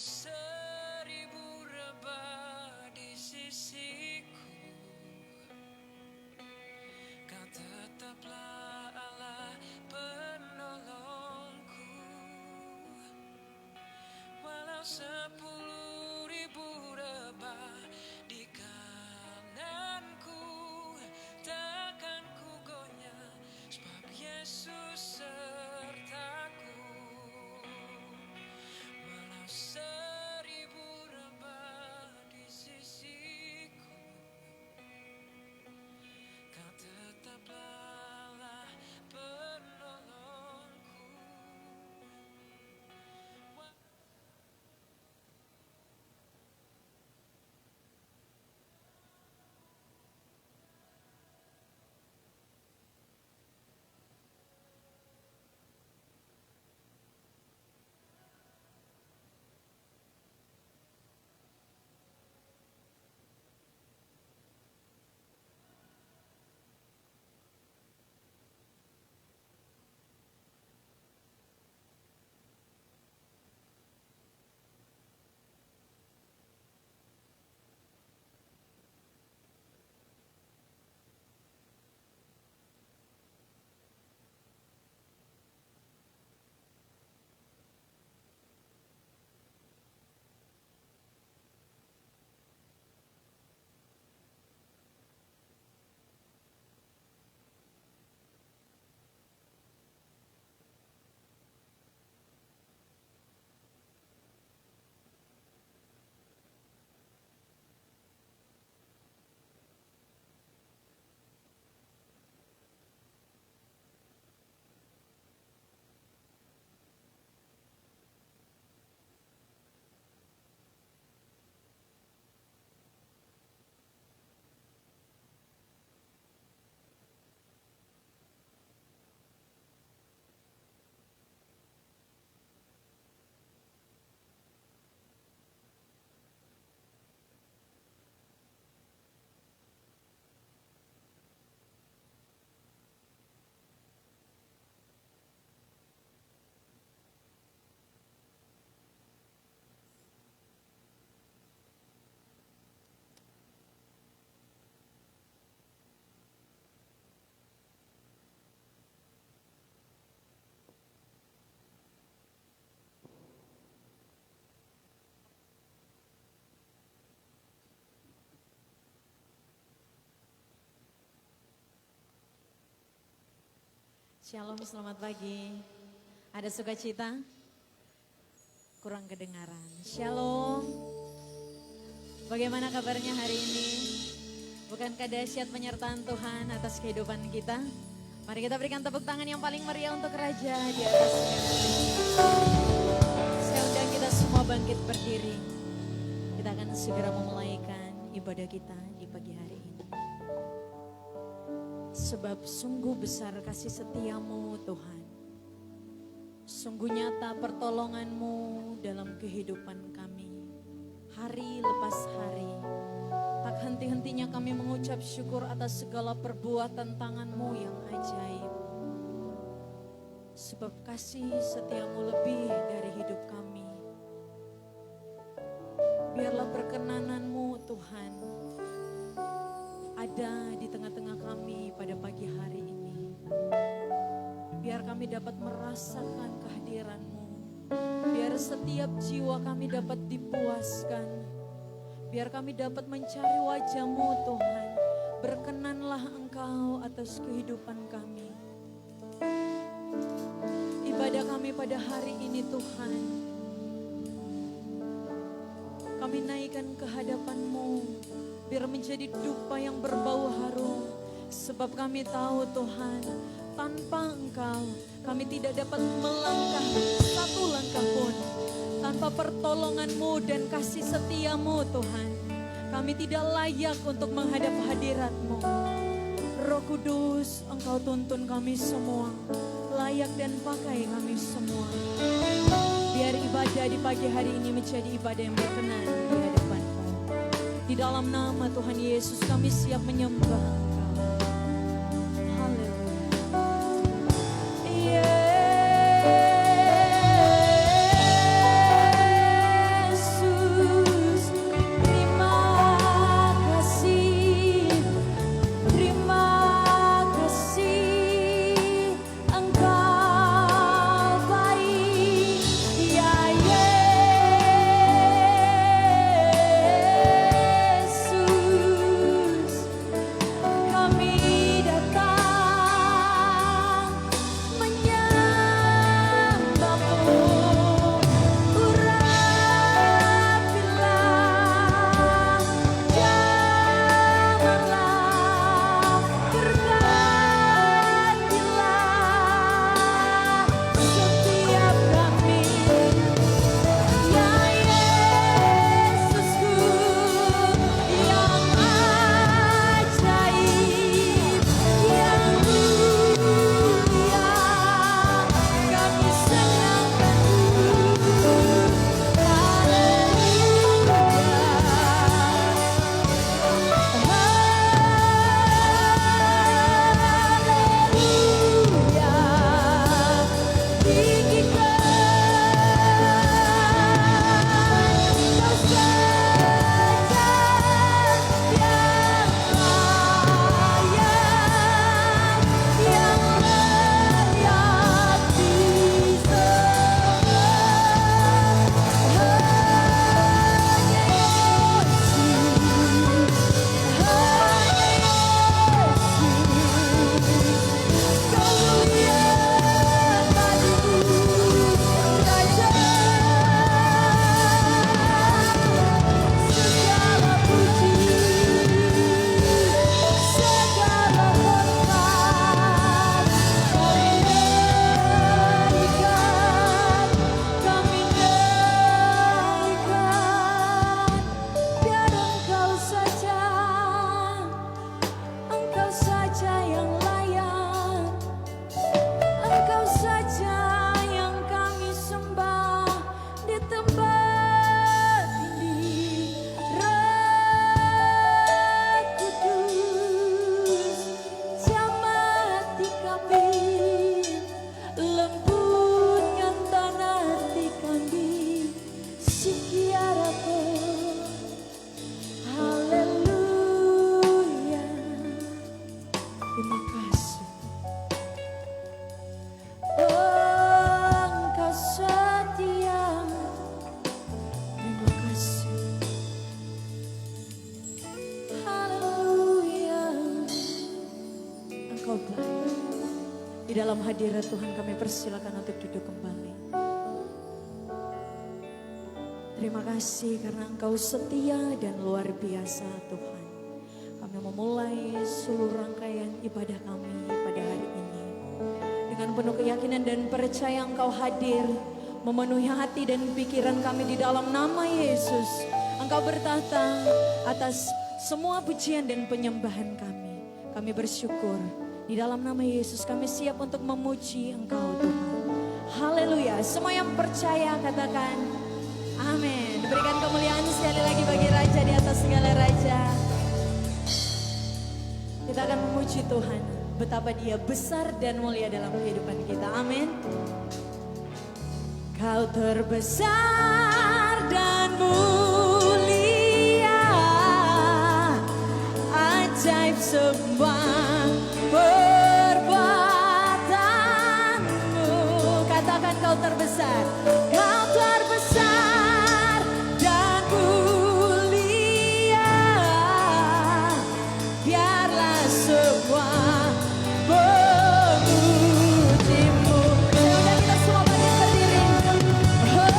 seribu rebah di sisiku, Kau tetaplah Allah penolongku. Walau 10.000 rebah di kananku, takkan ku goyah, sebab Yesus sertaku. Walau 1000 rebah di sisiku, Kau tetaplah Allah penolongku. Shalom, selamat pagi. Ada sukacita? Kurang kedengaran. Shalom. Bagaimana kabarnya hari ini? Bukankah dahsyat penyertaan Tuhan atas kehidupan kita? Mari kita berikan tepuk tangan yang paling meriah untuk Raja di atas segala. Saya undang kita semua bangkit berdiri. Kita akan segera memulaikan ibadah kita di pagi hari ini. Sebab sungguh besar kasih setiamu Tuhan. Sungguh nyata pertolonganmu dalam kehidupan kami. Hari lepas hari. Tak henti-hentinya kami mengucap syukur atas segala perbuatan tanganmu yang ajaib. Sebab kasih setiamu lebih dari hidup kami. Biarlah perkenananmu Tuhan ada di tengah-tengah kami pada pagi hari ini. Biar kami dapat merasakan kehadiran-Mu. Biar setiap jiwa kami dapat dipuaskan. Biar kami dapat mencari wajah-Mu Tuhan. Berkenanlah Engkau atas kehidupan kami. Ibadah kami pada hari ini Tuhan. Kami naikkan ke hadapan-Mu. Biar menjadi dupa yang berbau harum. Sebab kami tahu Tuhan, tanpa Engkau kami tidak dapat melangkah satu langkah pun. Tanpa pertolongan-Mu dan kasih setia-Mu Tuhan, kami tidak layak untuk menghadap hadirat-Mu. Roh Kudus, Engkau tuntun kami semua, layak dan pakai kami semua. Biar ibadah di pagi hari ini menjadi ibadah yang berkenan di hadapan-Mu. Di dalam nama Tuhan Yesus kami siap menyembah Engkau. Haleluya. Yesus. Di dalam hadirat Tuhan kami persilakan untuk duduk kembali. Terima kasih karena Engkau setia dan luar biasa Tuhan. Kami memulai seluruh rangkaian ibadah kami pada hari ini. Dengan penuh keyakinan dan percaya Engkau hadir, memenuhi hati dan pikiran kami di dalam nama Yesus. Engkau bertata atas semua pujian dan penyembahan kami. Kami bersyukur. Di dalam nama Yesus kami siap untuk memuji Engkau Tuhan. Haleluya. Semua yang percaya katakan amin. Berikan kemuliaan sekali lagi bagi Raja di atas segala Raja. Kita akan memuji Tuhan. Betapa Dia besar dan mulia dalam kehidupan kita. Amin. Kau terbesar dan mulia, ajaib semua perbuatanmu. Katakan kau terbesar. Kau terbesar dan mulia, biarlah semua memujimu. Sudah kita semua bangkit berdiri. Oh,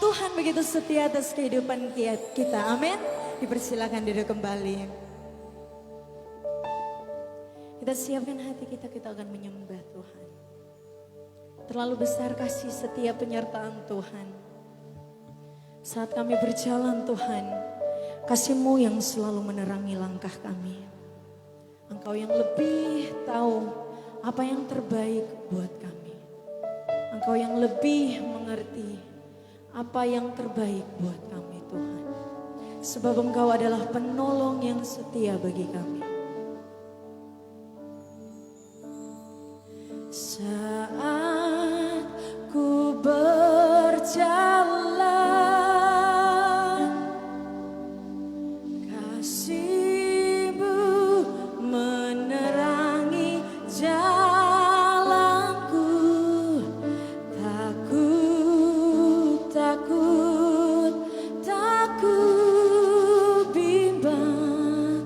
Tuhan begitu setia atas kehidupan kita. Amin. Dipersilakan duduk kembali. Kita siapkan hati kita akan menyembah Tuhan. Terlalu besar kasih setia penyertaan Tuhan. Saat kami berjalan Tuhan, kasih-Mu yang selalu menerangi langkah kami. Engkau yang lebih tahu apa yang terbaik buat kami. Engkau yang lebih mengerti apa yang terbaik buat kami Tuhan. Sebab Engkau adalah penolong yang setia bagi kami. Saat ku berjalan, kasih-Mu menerangi jalanku. Tak ku bimbang,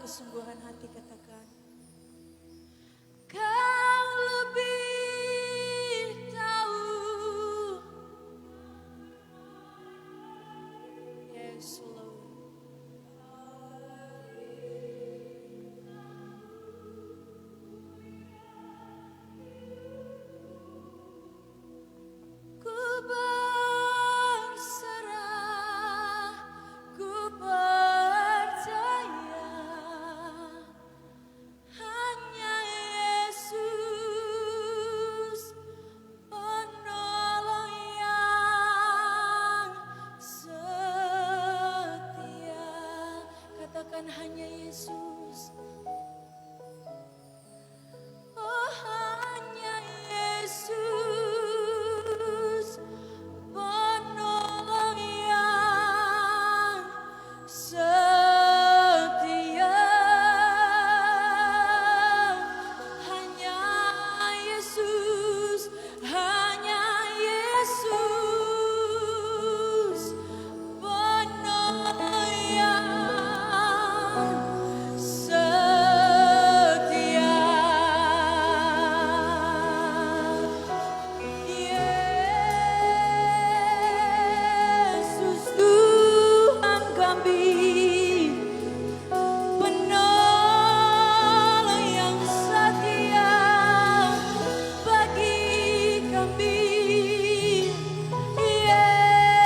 kesungguhan hati katakan, Kau lebih tahu. Yes, Lord. Ku berserah, ku percaya, hanya Yesus penolong yang setia. Katakan hanya Yesus. Oh, hanya Yesus penolong yang setia. Hanya Yesus, hanya Yesus penolong yang setia. Yesus Tuhan kami, penolong yang setia bagi kami. Yesus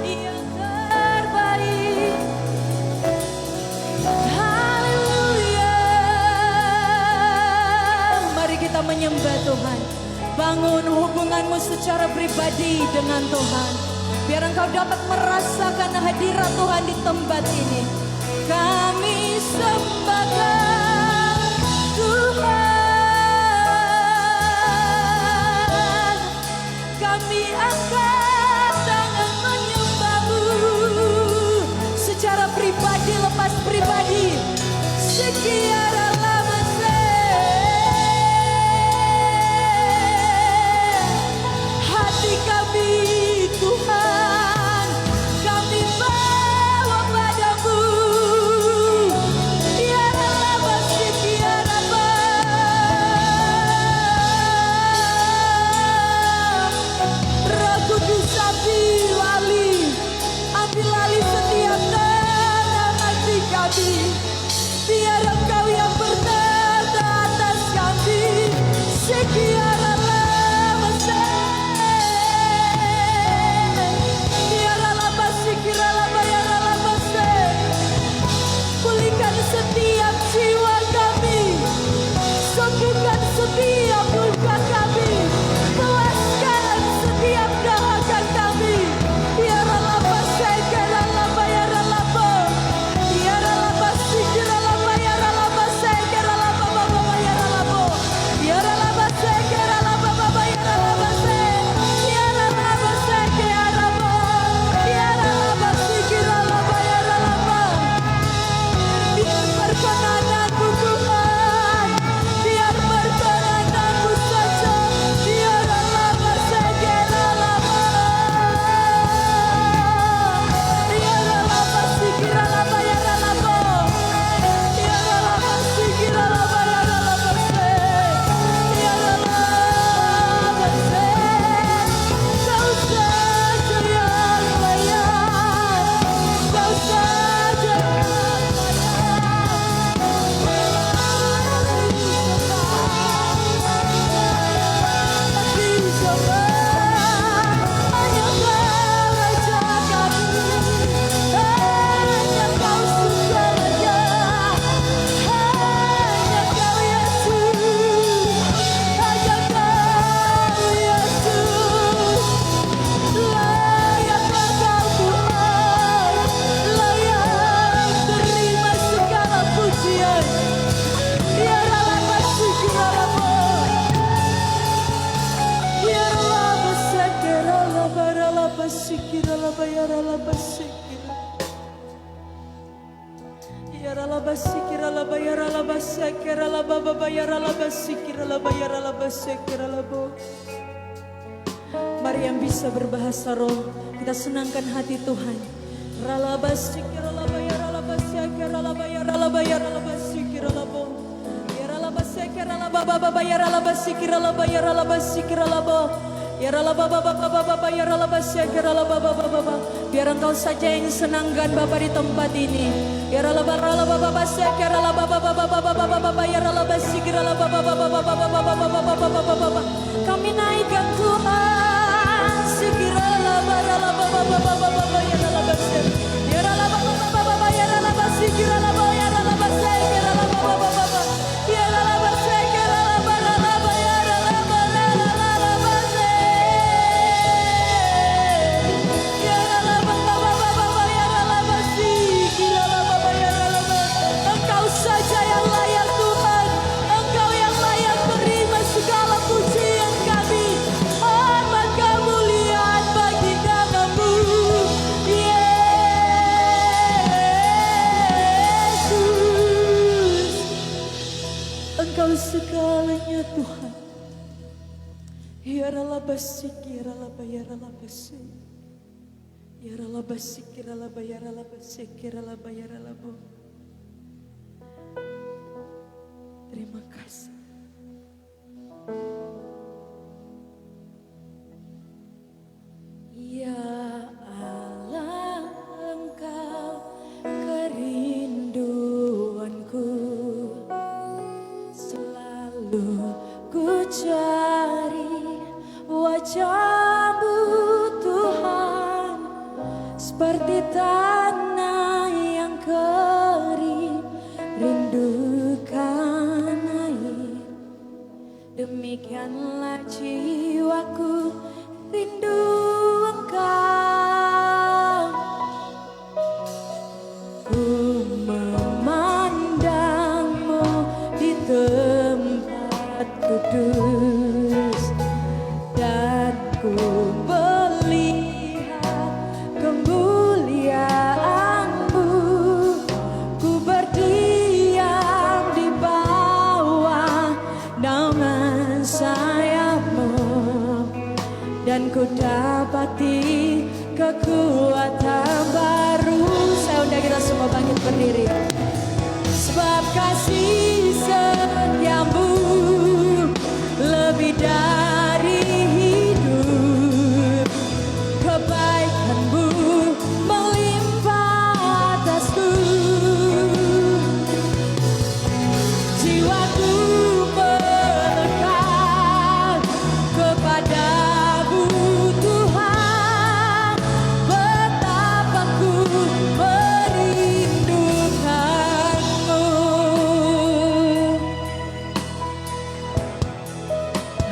yang terbaik. Haleluya. Mari kita menyembah Tuhan. Bangun hubunganmu secara pribadi dengan Tuhan. Biar engkau dapat merasakan hadirat Tuhan di tempat ini. Kami sembahkan Tuhan. Kami angkat tangan menyembahmu secara pribadi, lepas pribadi. Sekiara lama hati kami Tuhan, kami bawa padamu. Tiara lama, sekiara lama. Roh Kudus ambil alih setiap tenang hati kami. Biar Engkau yang bertata atas kami. Sekiara lama, tiara lama, sekiara lama, tiara lama. Pulihkan setiap jiwa kami, sembuhkan setiap luka kami, puaskan setiap dahaga kami. Tiara lama, sekiara lama, tiara lama. Tiara lama, sekiara lama, tiara lama, sekiara lama, baba, tiara lama. Tiara lama, sekiara lama, baba, tiara lama, tiara lama, sekiara lama. Tiara lama, sekiara lama, tiara lama. Biar perkenananmu Tuhan, biar perkenananmu saja. Tiara lama, sekiara lama. Tiara lama, sekiara lama, tiara lama. Tiara lama, sekiara lama, tiara lama. Tiara lama, Kau saja yang layak. Kau saja yang Mari yang bisa berbahasa roh, kita senangkan hati Tuhan. Ralabasiki ralabaya ralabasya ralabaya ralabaya ralabasiki ralabo. Ya ralabasiki ralababa ya ralabasiki ralabaya ralabasiki ralabo. Ya ralababa ya ralabasya ralababa. Biar Engkau saja yang senangkan Bapa di tempat ini. Ya ralababa ya ralababa ya ralabasiki ralababa. Kami naikkan Tuhan. Engkau saja yang layak Tuhan, Engkau yang layak menerima segala pujian kami. Hormat kemuliaan bagi nama-Mu, Yesus. Engkau segalanya Tuhan. Ya ralabasik, ya ralaba, ya ralabasik. Ya ralabasik, ya ralaba, ya ralabasik, ya ralaba, ya ralabo. Terima kasih. Ya Allah, Engkau kerinduanku, selalu ku cari wajah-Mu Tuhan, seperti tanah yang kering rindukan air. Demikianlah jiwaku rindu Engkau. Ku memandang-Mu di tempat kudus, dan ku melihat kemuliaan-Mu. Ku berdiam di bawah naungan sayap-Mu, dan ku dapati kekuatan baru. Saya undang kita semua bangkit berdiri. Sebab kasih setiamu lebih dari hidup, kebaikan-Mu melimpah atasku. Jiwaku melekat kepada-Mu Tuhan, betapa ku merindukan-Mu.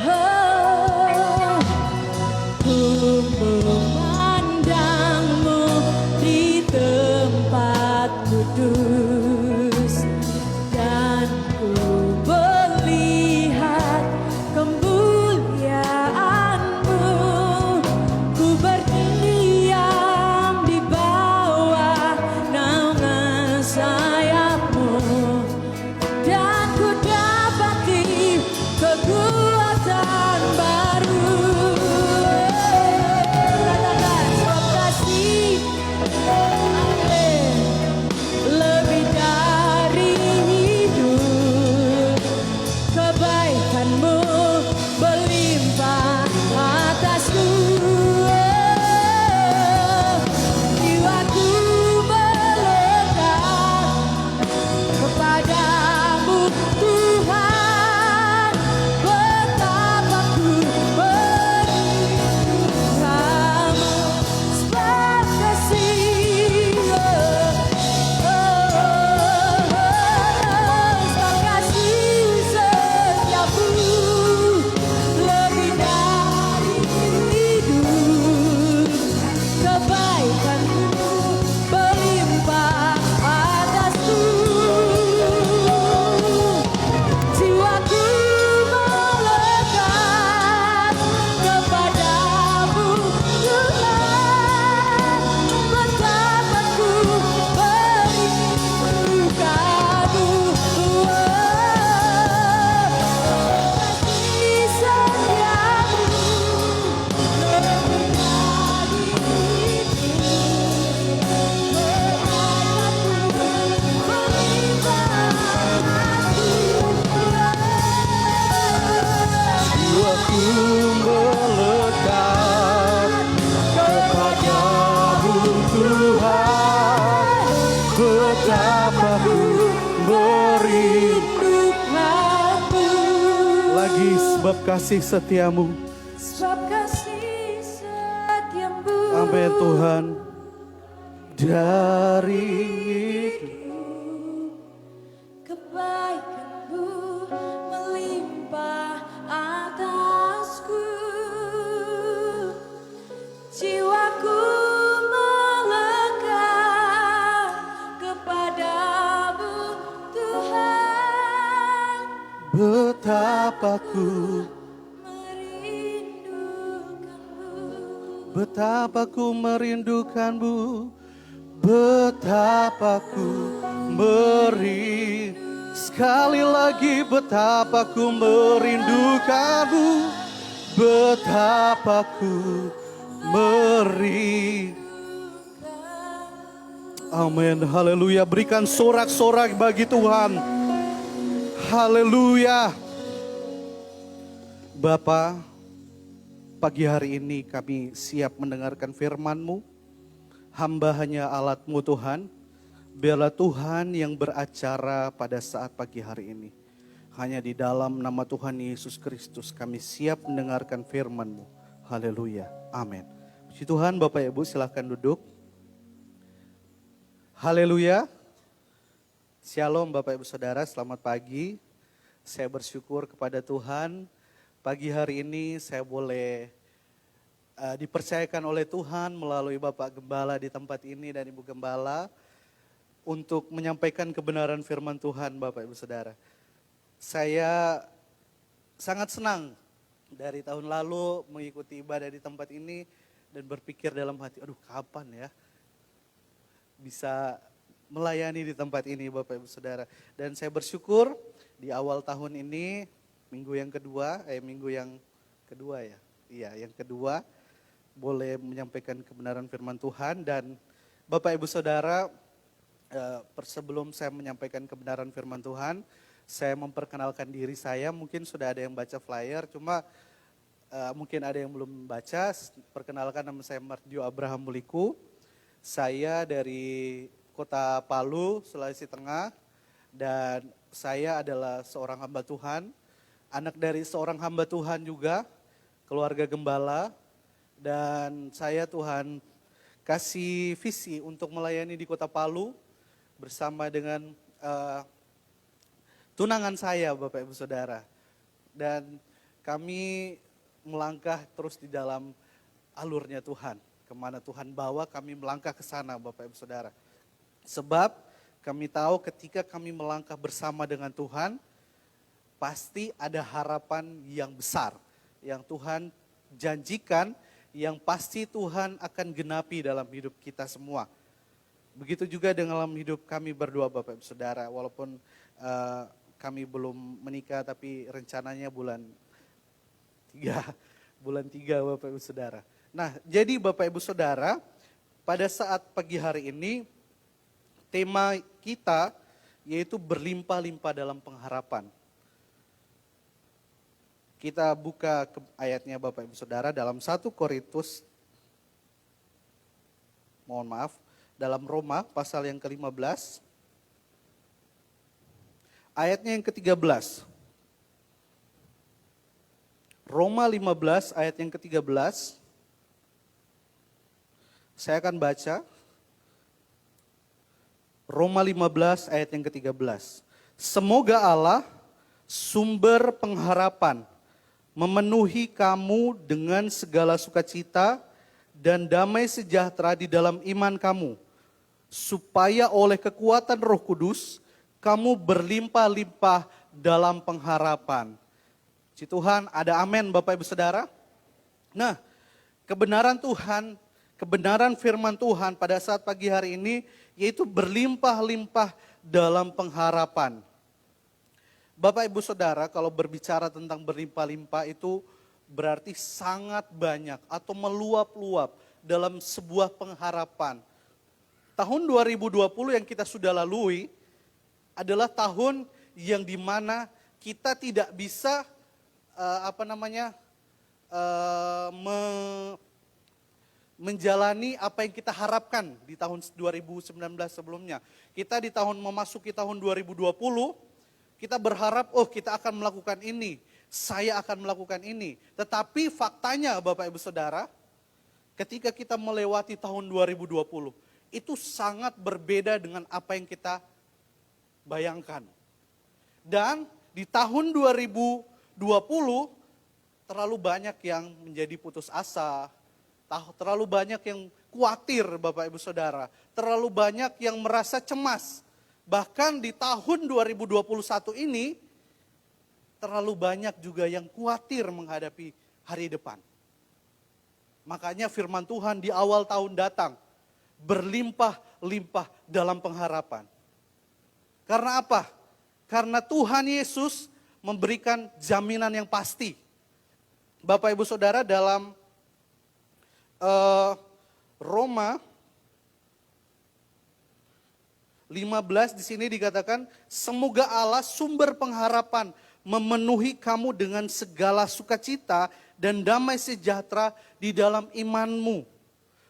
Oh, Sebab kasih setiamu. sebab kasih setiamu. Amin Tuhan. Dari Kebaikanmu melimpah atasku, jiwaku melekat kepadamu Tuhan. betapa ku Merindukanmu, Betapa ku merindukanmu, betapa ku sekali lagi betapa ku merindukanmu, betapa ku Amin, haleluya. Berikan sorak-sorak bagi Tuhan. Haleluya. Bapa, pagi hari ini kami siap mendengarkan firman-Mu. Hamba hanya alat-Mu Tuhan. Biarlah Tuhan yang beracara pada saat pagi hari ini. Hanya di dalam nama Tuhan Yesus Kristus kami siap mendengarkan firman-Mu. Haleluya. Amin. Puji Tuhan, Bapak Ibu silahkan duduk. Haleluya. Shalom Bapak Ibu Saudara, selamat pagi. Saya bersyukur kepada Tuhan. Pagi hari ini saya boleh dipercayakan oleh Tuhan melalui Bapak Gembala di tempat ini dan Ibu Gembala untuk menyampaikan kebenaran firman Tuhan Bapak Ibu Saudara. Saya sangat senang dari tahun lalu mengikuti ibadah di tempat ini dan berpikir dalam hati, aduh kapan ya bisa melayani di tempat ini Bapak Ibu Saudara. Dan saya bersyukur di awal tahun ini, minggu yang kedua ya, iya yang kedua, boleh menyampaikan kebenaran firman Tuhan. Dan Bapak Ibu Saudara, sebelum saya menyampaikan kebenaran firman Tuhan, saya memperkenalkan diri saya. Mungkin sudah ada yang baca flyer, cuma mungkin ada yang belum baca. Perkenalkan, nama saya Mardio Abraham Muliku. Saya dari Kota Palu, Sulawesi Tengah, dan saya adalah seorang hamba Tuhan, anak dari seorang hamba Tuhan juga, keluarga gembala. Dan saya Tuhan kasih visi untuk melayani di Kota Palu bersama dengan tunangan saya Bapak Ibu Saudara. Dan kami melangkah terus di dalam alurnya Tuhan. Kemana Tuhan bawa kami melangkah ke sana Bapak Ibu Saudara. Sebab kami tahu ketika kami melangkah bersama dengan Tuhan, pasti ada harapan yang besar yang Tuhan janjikan, yang pasti Tuhan akan genapi dalam hidup kita semua. Begitu juga dalam hidup kami berdua Bapak Ibu Saudara, walaupun kami belum menikah tapi rencananya bulan 3 Bapak Ibu Saudara. Nah, jadi Bapak Ibu Saudara, pada saat pagi hari ini tema kita yaitu berlimpah-limpah dalam pengharapan. Kita buka ayatnya Bapak Ibu Saudara dalam 1 Korintus, dalam Roma pasal yang ke-15, ayatnya yang ke-13. Roma 15 ayat yang ke-13, saya akan baca. Roma 15 ayat yang ke-13. Semoga Allah, sumber pengharapan, memenuhi kamu dengan segala sukacita dan damai sejahtera di dalam iman kamu, supaya oleh kekuatan Roh Kudus kamu berlimpah-limpah dalam pengharapan. Puji Tuhan, ada amin Bapak Ibu Saudara. Nah, kebenaran Tuhan, kebenaran firman Tuhan pada saat pagi hari ini yaitu berlimpah-limpah dalam pengharapan. Bapak Ibu Saudara, kalau berbicara tentang berlimpah-limpah itu berarti sangat banyak atau meluap-luap dalam sebuah pengharapan. Tahun 2020 yang kita sudah lalui adalah tahun yang dimana kita tidak bisa menjalani apa yang kita harapkan di tahun 2019 sebelumnya. Kita memasuki tahun 2020, kita berharap kita akan melakukan ini. saya akan melakukan ini. Tetapi faktanya Bapak Ibu Saudara, ketika kita melewati tahun 2020, itu sangat berbeda dengan apa yang kita bayangkan. Dan di tahun 2020, terlalu banyak yang menjadi putus asa, terlalu banyak yang khawatir Bapak Ibu Saudara, terlalu banyak yang merasa cemas. Bahkan di tahun 2021 ini, terlalu banyak juga yang khawatir menghadapi hari depan. Makanya firman Tuhan di awal tahun datang, berlimpah-limpah dalam pengharapan. Karena apa? Karena Tuhan Yesus memberikan jaminan yang pasti. Bapak Ibu Saudara, dalam Roma 15 di sini dikatakan, semoga Allah sumber pengharapan memenuhi kamu dengan segala sukacita dan damai sejahtera di dalam imanmu,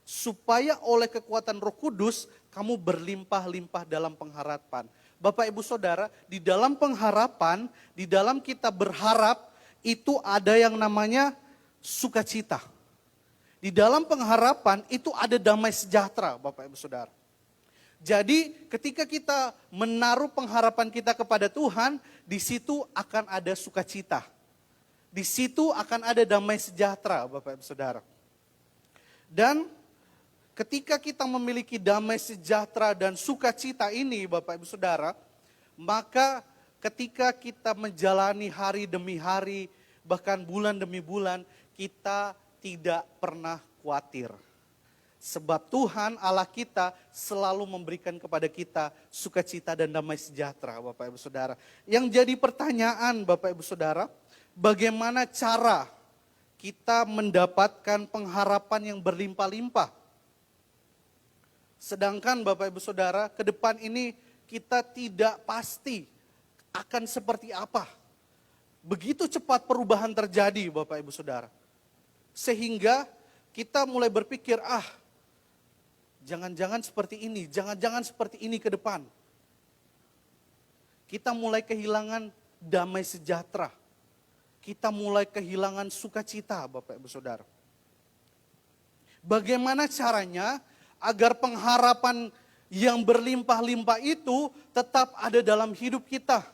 supaya oleh kekuatan Roh Kudus kamu berlimpah-limpah dalam pengharapan. Bapak Ibu Saudara, di dalam pengharapan, di dalam kita berharap, itu ada yang namanya sukacita. Di dalam pengharapan itu ada damai sejahtera, Bapak Ibu Saudara. Jadi ketika kita menaruh pengharapan kita kepada Tuhan, di situ akan ada sukacita. Di situ akan ada damai sejahtera, Bapak Ibu Saudara. Dan ketika kita memiliki damai sejahtera dan sukacita ini, Bapak Ibu Saudara, maka ketika kita menjalani hari demi hari, bahkan bulan demi bulan, kita tidak pernah khawatir. Sebab Tuhan Allah kita selalu memberikan kepada kita sukacita dan damai sejahtera, Bapak Ibu Saudara. Yang jadi pertanyaan Bapak Ibu Saudara, bagaimana cara kita mendapatkan pengharapan yang berlimpah-limpah? Sedangkan Bapak Ibu Saudara, ke depan ini kita tidak pasti akan seperti apa. Begitu cepat perubahan terjadi Bapak Ibu Saudara. Sehingga kita mulai berpikir, jangan-jangan seperti ini, jangan-jangan seperti ini ke depan. Kita mulai kehilangan damai sejahtera. Kita mulai kehilangan sukacita, Bapak Ibu Saudara. Bagaimana caranya agar pengharapan yang berlimpah-limpah itu tetap ada dalam hidup kita?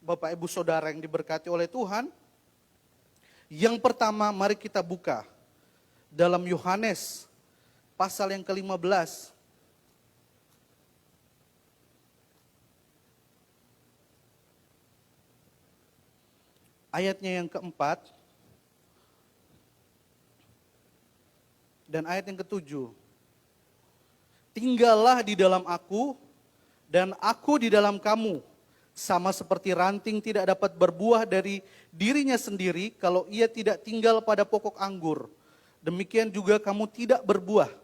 Bapak Ibu Saudara yang diberkati oleh Tuhan. Yang pertama, mari kita buka dalam Yohanes pasal yang ke-15. Ayatnya yang keempat dan ayat yang ke-7. Tinggallah di dalam aku dan aku di dalam kamu. Sama seperti ranting tidak dapat berbuah dari dirinya sendiri kalau ia tidak tinggal pada pokok anggur. Demikian juga kamu tidak berbuah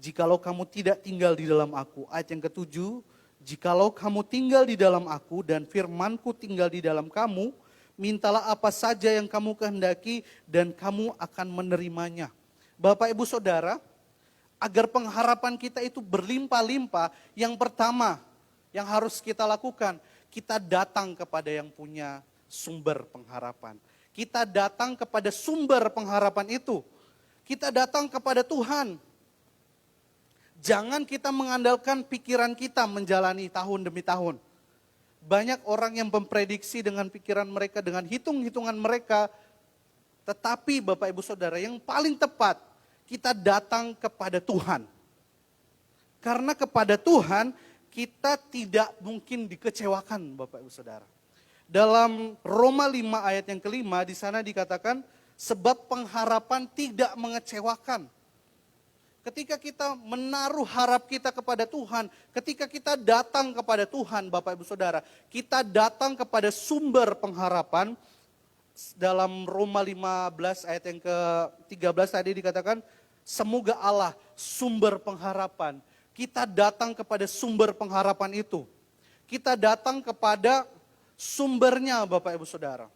jikalau kamu tidak tinggal di dalam aku. Ayat yang ke-7, jikalau kamu tinggal di dalam aku dan firmanku tinggal di dalam kamu, mintalah apa saja yang kamu kehendaki dan kamu akan menerimanya. Bapak Ibu Saudara, agar pengharapan kita itu berlimpah-limpah, yang pertama yang harus kita lakukan, kita datang kepada yang punya sumber pengharapan. Kita datang kepada sumber pengharapan itu. Kita datang kepada Tuhan. Jangan kita mengandalkan pikiran kita menjalani tahun demi tahun. Banyak orang yang memprediksi dengan pikiran mereka, dengan hitung-hitungan mereka. Tetapi Bapak Ibu Saudara, yang paling tepat, kita datang kepada Tuhan. Karena kepada Tuhan, kita tidak mungkin dikecewakan Bapak Ibu Saudara. Dalam Roma 5 ayat yang kelima, di sana dikatakan, sebab pengharapan tidak mengecewakan. Ketika kita menaruh harap kita kepada Tuhan, ketika kita datang kepada Tuhan Bapak Ibu Saudara, kita datang kepada sumber pengharapan. Dalam Roma 15 ayat yang ke-13 tadi dikatakan, semoga Allah sumber pengharapan. Kita datang kepada sumber pengharapan itu. Kita datang kepada sumbernya Bapak Ibu Saudara.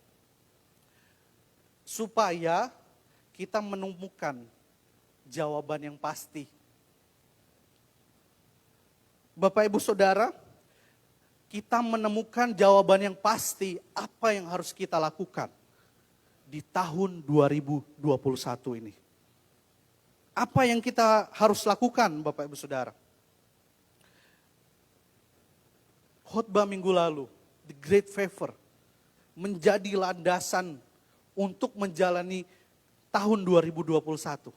Supaya kita menemukan jawaban yang pasti. Bapak Ibu Saudara, kita menemukan jawaban yang pasti apa yang harus kita lakukan di tahun 2021 ini. Apa yang kita harus lakukan Bapak Ibu Saudara? Khotbah minggu lalu, The Great Favor, menjadi landasan untuk menjalani tahun 2021.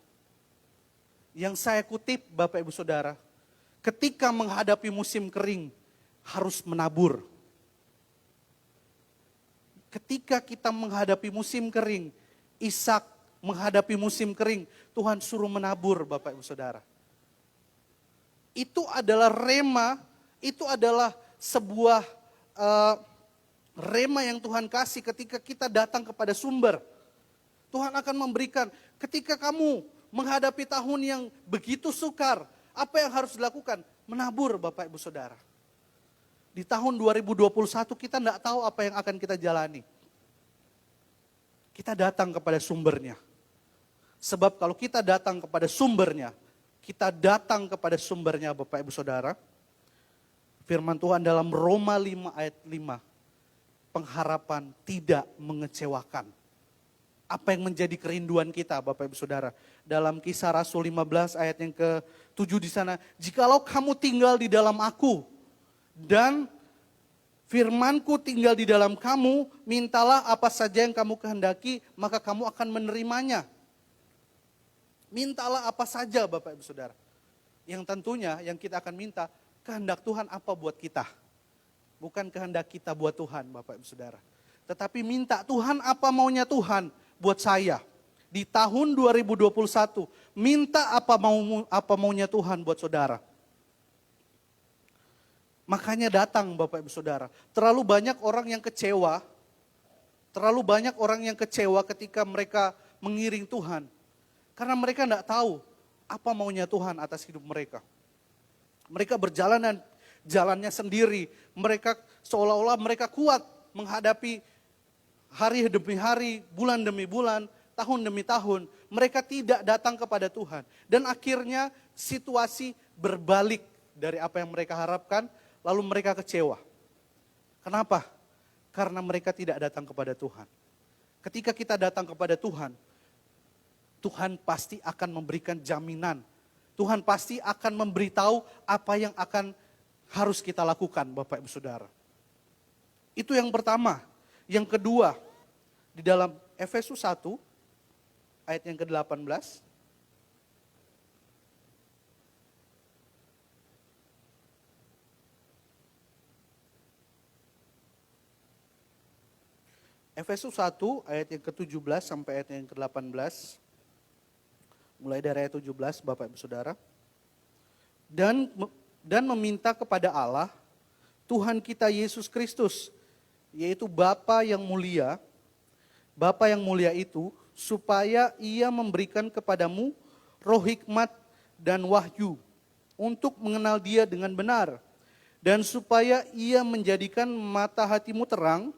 Yang saya kutip Bapak Ibu Saudara, ketika menghadapi musim kering, harus menabur. Ketika kita menghadapi musim kering, Ishak menghadapi musim kering, Tuhan suruh menabur Bapak Ibu Saudara. Itu adalah rema, itu adalah sebuah rema yang Tuhan kasih ketika kita datang kepada sumber. Tuhan akan memberikan, ketika kamu menghadapi tahun yang begitu sukar, apa yang harus dilakukan? Menabur Bapak Ibu Saudara. Di tahun 2021 kita tidak tahu apa yang akan kita jalani. Kita datang kepada sumbernya. Sebab kalau kita datang kepada sumbernya, kita datang kepada sumbernya Bapak Ibu Saudara. Firman Tuhan dalam Roma 5 ayat 5. Pengharapan tidak mengecewakan. Apa yang menjadi kerinduan kita Bapak Ibu Saudara. Dalam Kisah Rasul 15 ayat yang ke-7 di sana. Jikalau kamu tinggal di dalam aku dan firmanku tinggal di dalam kamu, mintalah apa saja yang kamu kehendaki, maka kamu akan menerimanya. Mintalah apa saja Bapak Ibu Saudara. Yang tentunya yang kita akan minta, kehendak Tuhan apa buat kita. Bukan kehendak kita buat Tuhan Bapak Ibu Saudara. Tetapi minta Tuhan apa maunya Tuhan buat saya. Di tahun 2021, minta apa maunya Tuhan buat saudara. Makanya datang Bapak Ibu Saudara. Terlalu banyak orang yang kecewa. Terlalu banyak orang yang kecewa ketika mereka mengiring Tuhan. Karena mereka tidak tahu apa maunya Tuhan atas hidup mereka. Mereka berjalan jalannya sendiri. Mereka seolah-olah mereka kuat menghadapi hari demi hari, bulan demi bulan, tahun demi tahun. Mereka tidak datang kepada Tuhan. Dan akhirnya situasi berbalik dari apa yang mereka harapkan. Lalu mereka kecewa. Kenapa? Karena mereka tidak datang kepada Tuhan. Ketika kita datang kepada Tuhan, Tuhan pasti akan memberikan jaminan. Tuhan pasti akan memberitahu apa yang akan harus kita lakukan Bapak Ibu Saudara. Itu yang pertama. Yang kedua, di dalam Efesus 1, ayat yang ke-18. Efesus 1 ayat yang ke-17 sampai ayat yang ke-18. Mulai dari ayat 17 Bapak Ibu Saudara. Dan meminta kepada Allah, Tuhan kita Yesus Kristus, yaitu Bapa yang mulia. Bapa yang mulia itu, supaya ia memberikan kepadamu roh hikmat dan wahyu, untuk mengenal dia dengan benar. Dan supaya ia menjadikan mata hatimu terang,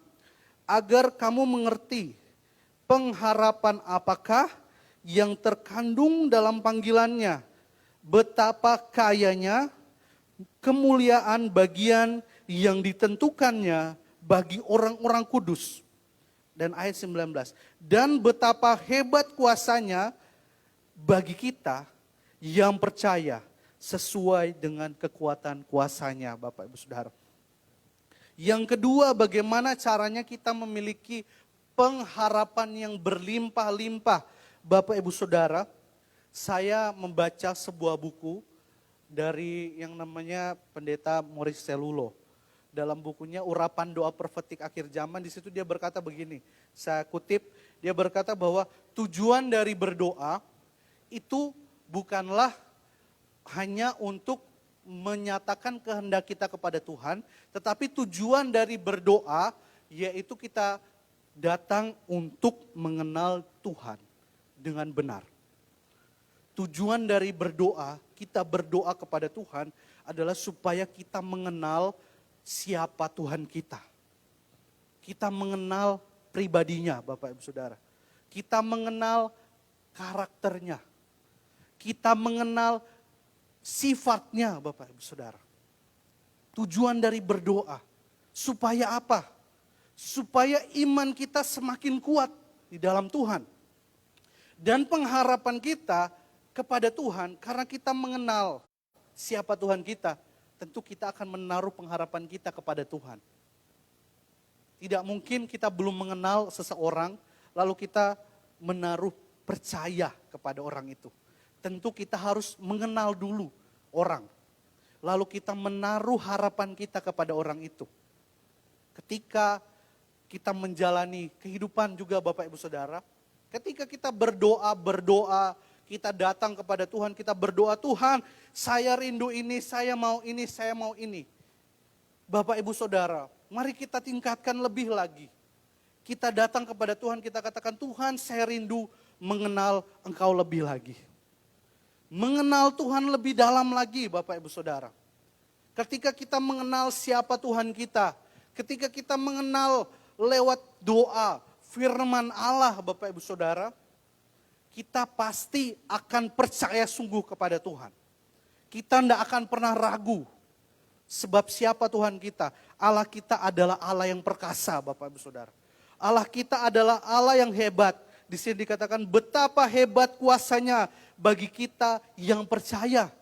agar kamu mengerti pengharapan apakah yang terkandung dalam panggilannya, betapa kayanya kemuliaan bagian yang ditentukannya bagi orang-orang kudus. Dan ayat 19, dan betapa hebat kuasanya bagi kita yang percaya sesuai dengan kekuatan kuasanya Bapak Ibu Saudara. Yang kedua, bagaimana caranya kita memiliki pengharapan yang berlimpah-limpah. Bapak Ibu Saudara, saya membaca sebuah buku dari yang namanya Pendeta Maurice Cellulo. Dalam bukunya Urapan Doa Profetik Akhir Zaman, di situ dia berkata begini, saya kutip, dia berkata bahwa tujuan dari berdoa itu bukanlah hanya untuk menyatakan kehendak kita kepada Tuhan, tetapi tujuan dari berdoa yaitu kita datang untuk mengenal Tuhan dengan benar. Tujuan dari berdoa, kita berdoa kepada Tuhan adalah supaya kita mengenal siapa Tuhan kita. Kita mengenal pribadinya Bapak Ibu Saudara. Kita mengenal karakternya. Kita mengenal sifatnya Bapak Ibu Saudara. Tujuan dari berdoa. Supaya apa? Supaya iman kita semakin kuat di dalam Tuhan. Dan pengharapan kita kepada Tuhan, karena kita mengenal siapa Tuhan kita, tentu kita akan menaruh pengharapan kita kepada Tuhan. Tidak mungkin kita belum mengenal seseorang, lalu kita menaruh percaya kepada orang itu. Tentu kita harus mengenal dulu orang. Lalu kita menaruh harapan kita kepada orang itu. Ketika kita menjalani kehidupan juga Bapak Ibu Saudara, ketika kita berdoa, kita datang kepada Tuhan, kita berdoa, Tuhan saya rindu ini, saya mau ini, saya mau ini. Bapak Ibu Saudara, mari kita tingkatkan lebih lagi. Kita datang kepada Tuhan, kita katakan, Tuhan saya rindu mengenal Engkau lebih lagi. Mengenal Tuhan lebih dalam lagi Bapak Ibu Saudara. Ketika kita mengenal siapa Tuhan kita, ketika kita mengenal lewat doa, firman Allah Bapak Ibu Saudara, kita pasti akan percaya sungguh kepada Tuhan. Kita tidak akan pernah ragu. Sebab siapa Tuhan kita? Allah kita adalah Allah yang perkasa Bapak Ibu Saudara. Allah kita adalah Allah yang hebat. Di sini dikatakan betapa hebat kuasanya bagi kita yang percaya.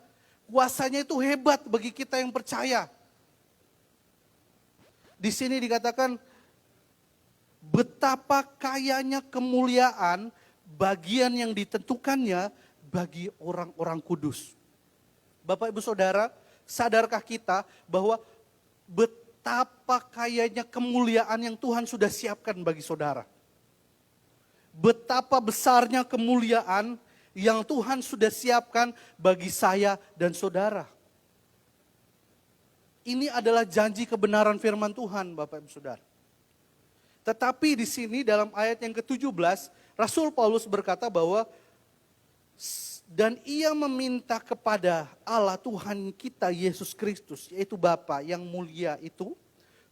Kuasanya itu hebat bagi kita yang percaya. Di sini dikatakan betapa kayanya kemuliaan bagian yang ditentukannya bagi orang-orang kudus. Bapak Ibu Saudara, sadarkah kita bahwa betapa kayanya kemuliaan yang Tuhan sudah siapkan bagi saudara? Betapa besarnya kemuliaan yang Tuhan sudah siapkan bagi saya dan saudara. Ini adalah janji kebenaran firman Tuhan Bapak Ibu Saudara. Tetapi di sini dalam ayat yang ke-17, Rasul Paulus berkata bahwa dan ia meminta kepada Allah Tuhan kita Yesus Kristus, yaitu Bapa yang mulia itu,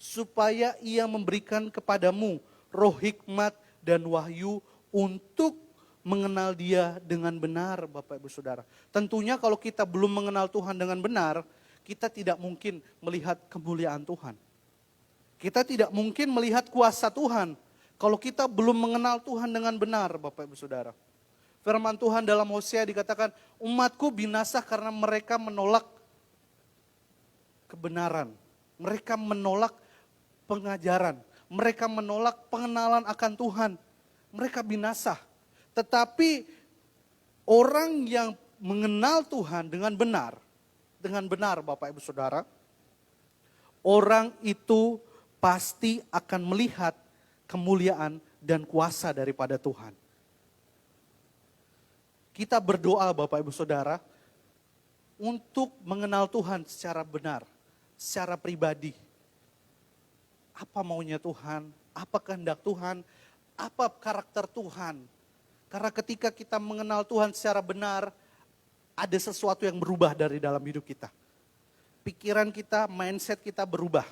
supaya ia memberikan kepadamu roh hikmat dan wahyu untuk mengenal Dia dengan benar Bapak Ibu Saudara. Tentunya kalau kita belum mengenal Tuhan dengan benar, kita tidak mungkin melihat kemuliaan Tuhan. Kita tidak mungkin melihat kuasa Tuhan kalau kita belum mengenal Tuhan dengan benar Bapak Ibu Saudara. Firman Tuhan dalam Hosea dikatakan, umatku binasa karena mereka menolak kebenaran. Mereka menolak pengajaran. Mereka menolak pengenalan akan Tuhan. Mereka binasa. Tetapi orang yang mengenal Tuhan dengan benar Bapak Ibu Saudara, orang itu pasti akan melihat kemuliaan dan kuasa daripada Tuhan. Kita berdoa Bapak Ibu Saudara untuk mengenal Tuhan secara benar, secara pribadi. Apa maunya Tuhan, apa kehendak Tuhan, apa karakter Tuhan. Karena ketika kita mengenal Tuhan secara benar, ada sesuatu yang berubah dari dalam hidup kita. Pikiran kita, mindset kita berubah.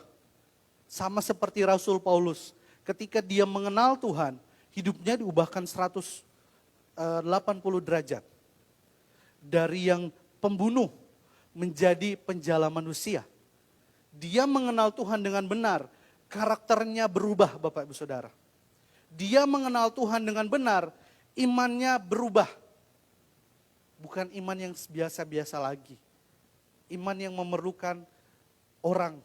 Sama seperti Rasul Paulus, ketika dia mengenal Tuhan, hidupnya diubahkan 180 derajat. Dari yang pembunuh menjadi penjala manusia. Dia mengenal Tuhan dengan benar, karakternya berubah Bapak Ibu Saudara. Dia mengenal Tuhan dengan benar, imannya berubah. Bukan iman yang biasa-biasa lagi. Iman yang memerlukan orang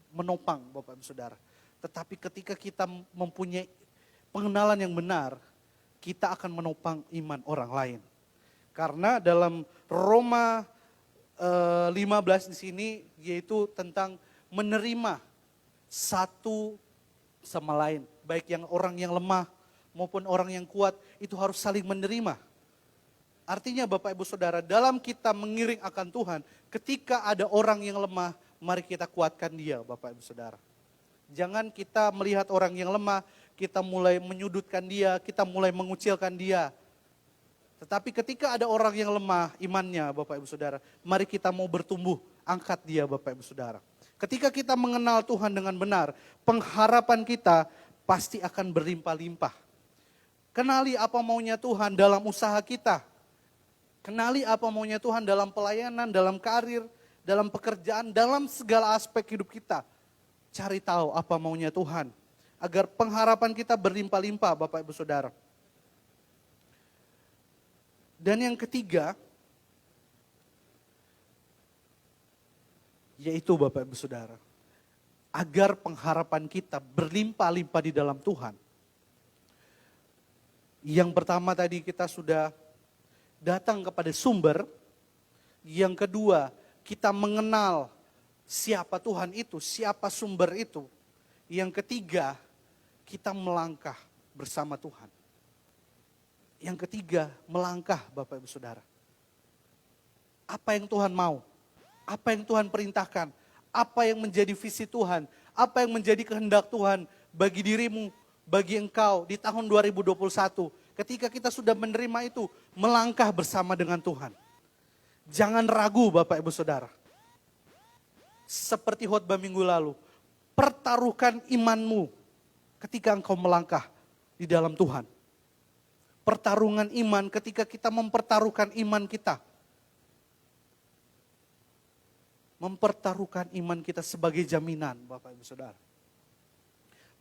menopang Bapak Ibu Saudara. Tetapi ketika kita mempunyai pengenalan yang benar, kita akan menopang iman orang lain. Karena dalam Roma 15 di sini yaitu tentang menerima satu sama lain. Baik yang orang yang lemah maupun orang yang kuat itu harus saling menerima. Artinya Bapak Ibu Saudara, dalam kita mengiring akan Tuhan, ketika ada orang yang lemah, mari kita kuatkan dia Bapak Ibu Saudara. Jangan kita melihat orang yang lemah, kita mulai menyudutkan dia, kita mulai mengucilkan dia. Tetapi ketika ada orang yang lemah imannya Bapak Ibu Saudara, mari kita mau bertumbuh, angkat dia Bapak Ibu Saudara. Ketika kita mengenal Tuhan dengan benar, pengharapan kita pasti akan berlimpah-limpah. Kenali apa maunya Tuhan dalam usaha kita. Kenali apa maunya Tuhan dalam pelayanan, dalam karir, dalam pekerjaan, dalam segala aspek hidup kita. cari tahu apa maunya Tuhan. Agar pengharapan kita berlimpah-limpah Bapak Ibu Saudara. Dan yang ketiga, yaitu Bapak Ibu Saudara, agar pengharapan kita berlimpah-limpah di dalam Tuhan. Yang pertama tadi kita sudah datang kepada sumber. Yang kedua, kita mengenal siapa Tuhan itu, siapa sumber itu. Yang ketiga, kita melangkah bersama Tuhan. Yang ketiga, melangkah Bapak Ibu Saudara. Apa yang Tuhan mau? Apa yang Tuhan perintahkan? Apa yang menjadi visi Tuhan? Apa yang menjadi kehendak Tuhan bagi dirimu, bagi engkau di tahun 2021? Ketika kita sudah menerima itu, melangkah bersama dengan Tuhan. Jangan ragu Bapak Ibu Saudara. Seperti khotbah minggu lalu, pertaruhkan imanmu ketika engkau melangkah di dalam Tuhan. Pertarungan iman ketika kita mempertaruhkan iman kita. Mempertaruhkan iman kita sebagai jaminan Bapak Ibu Saudara.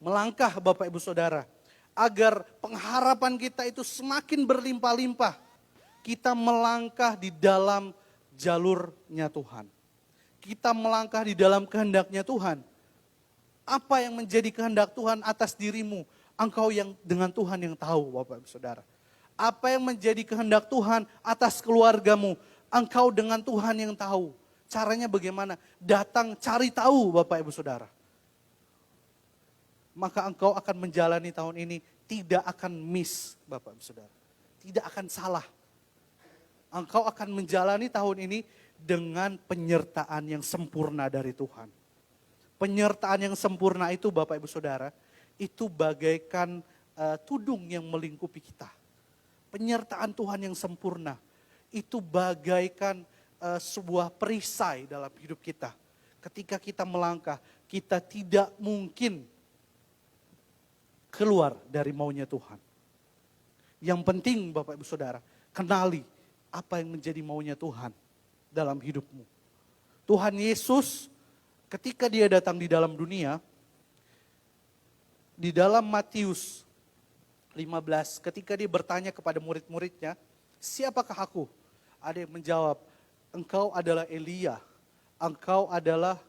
Melangkah Bapak Ibu Saudara, agar pengharapan kita itu semakin berlimpah-limpah. Kita melangkah di dalam jalurnya Tuhan. Kita melangkah di dalam kehendaknya Tuhan. Apa yang menjadi kehendak Tuhan atas dirimu? Engkau yang dengan Tuhan yang tahu Bapak Ibu Saudara. Apa yang menjadi kehendak Tuhan atas keluargamu? Engkau dengan Tuhan yang tahu. Caranya bagaimana? Datang cari tahu Bapak Ibu Saudara. Maka engkau akan menjalani tahun ini tidak akan miss Bapak Ibu Saudara. Tidak akan salah. Engkau akan menjalani tahun ini dengan penyertaan yang sempurna dari Tuhan. Penyertaan yang sempurna itu Bapak Ibu Saudara, itu bagaikan tudung yang melingkupi kita. Penyertaan Tuhan yang sempurna, itu bagaikan sebuah perisai dalam hidup kita. Ketika kita melangkah, kita tidak mungkin keluar dari maunya Tuhan. Yang penting Bapak Ibu Saudara, kenali apa yang menjadi maunya Tuhan dalam hidupmu. Tuhan Yesus ketika dia datang di dalam dunia, di dalam Matius 15, ketika dia bertanya kepada murid-muridnya, siapakah aku? Ada yang menjawab, engkau adalah Elia, engkau adalah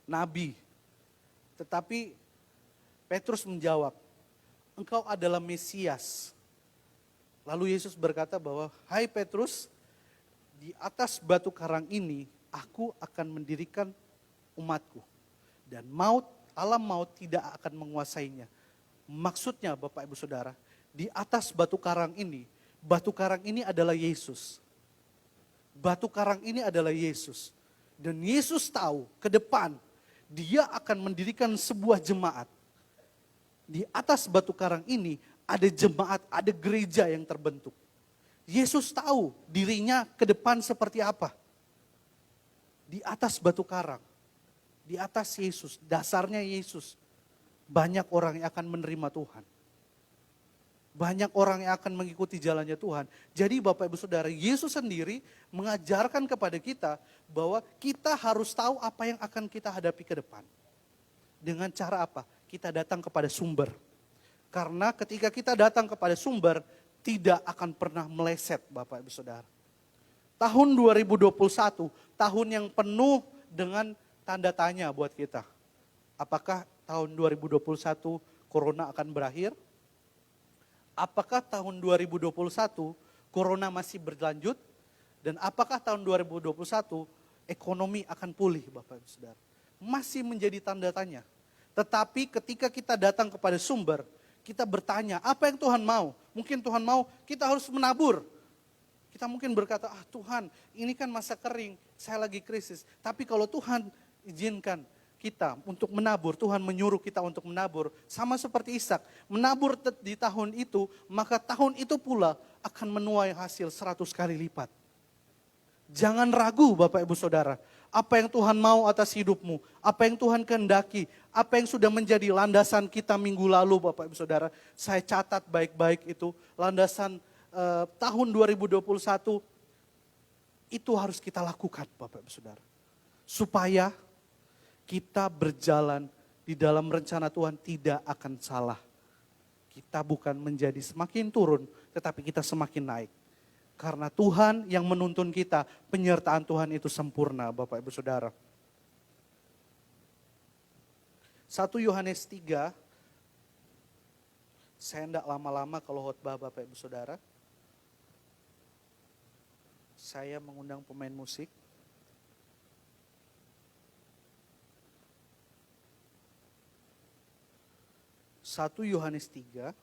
nabi. Tetapi Petrus menjawab, engkau adalah Mesias. Lalu Yesus berkata bahwa, hai Petrus, di atas batu karang ini aku akan mendirikan umatku. Dan alam maut tidak akan menguasainya. Maksudnya Bapak Ibu Saudara, di atas batu karang ini adalah Yesus. Batu karang ini adalah Yesus. Dan Yesus tahu ke depan dia akan mendirikan sebuah jemaat. Di atas batu karang ini ada jemaat, ada gereja yang terbentuk. Yesus tahu dirinya ke depan seperti apa. Di atas batu karang, di atas Yesus, dasarnya Yesus. Banyak orang yang akan menerima Tuhan. Banyak orang yang akan mengikuti jalannya Tuhan. Jadi Bapak Ibu Saudara, Yesus sendiri mengajarkan kepada kita bahwa kita harus tahu apa yang akan kita hadapi ke depan. Dengan cara apa? Kita datang kepada sumber. Karena ketika kita datang kepada sumber, tidak akan pernah meleset Bapak Ibu Saudara. Tahun 2021, tahun yang penuh dengan tanda tanya buat kita. Apakah tahun 2021 Corona akan berakhir? Apakah tahun 2021 Corona masih berlanjut? Dan apakah tahun 2021 ekonomi akan pulih Bapak Ibu Saudara? Masih menjadi tanda tanya. Tetapi ketika kita datang kepada sumber, kita bertanya, apa yang Tuhan mau? Mungkin Tuhan mau kita harus menabur. Kita mungkin berkata, Tuhan ini kan masa kering, saya lagi krisis. Tapi kalau Tuhan izinkan kita untuk menabur, Tuhan menyuruh kita untuk menabur. Sama seperti Ishak, menabur di tahun itu, maka tahun itu pula akan menuai hasil 100 kali lipat. Jangan ragu Bapak Ibu Saudara, apa yang Tuhan mau atas hidupmu, apa yang Tuhan kehendaki, apa yang sudah menjadi landasan kita minggu lalu Bapak Ibu Saudara. Saya catat baik-baik itu, landasan tahun 2021 itu harus kita lakukan Bapak Ibu Saudara. Supaya kita berjalan di dalam rencana Tuhan tidak akan salah. Kita bukan menjadi semakin turun, tetapi kita semakin naik. Karena Tuhan yang menuntun kita, penyertaan Tuhan itu sempurna, Bapak Ibu Saudara. 1 Yohanes 3, saya tidak lama-lama kalau khotbah Bapak Ibu Saudara. Saya mengundang pemain musik. 1 Yohanes 3.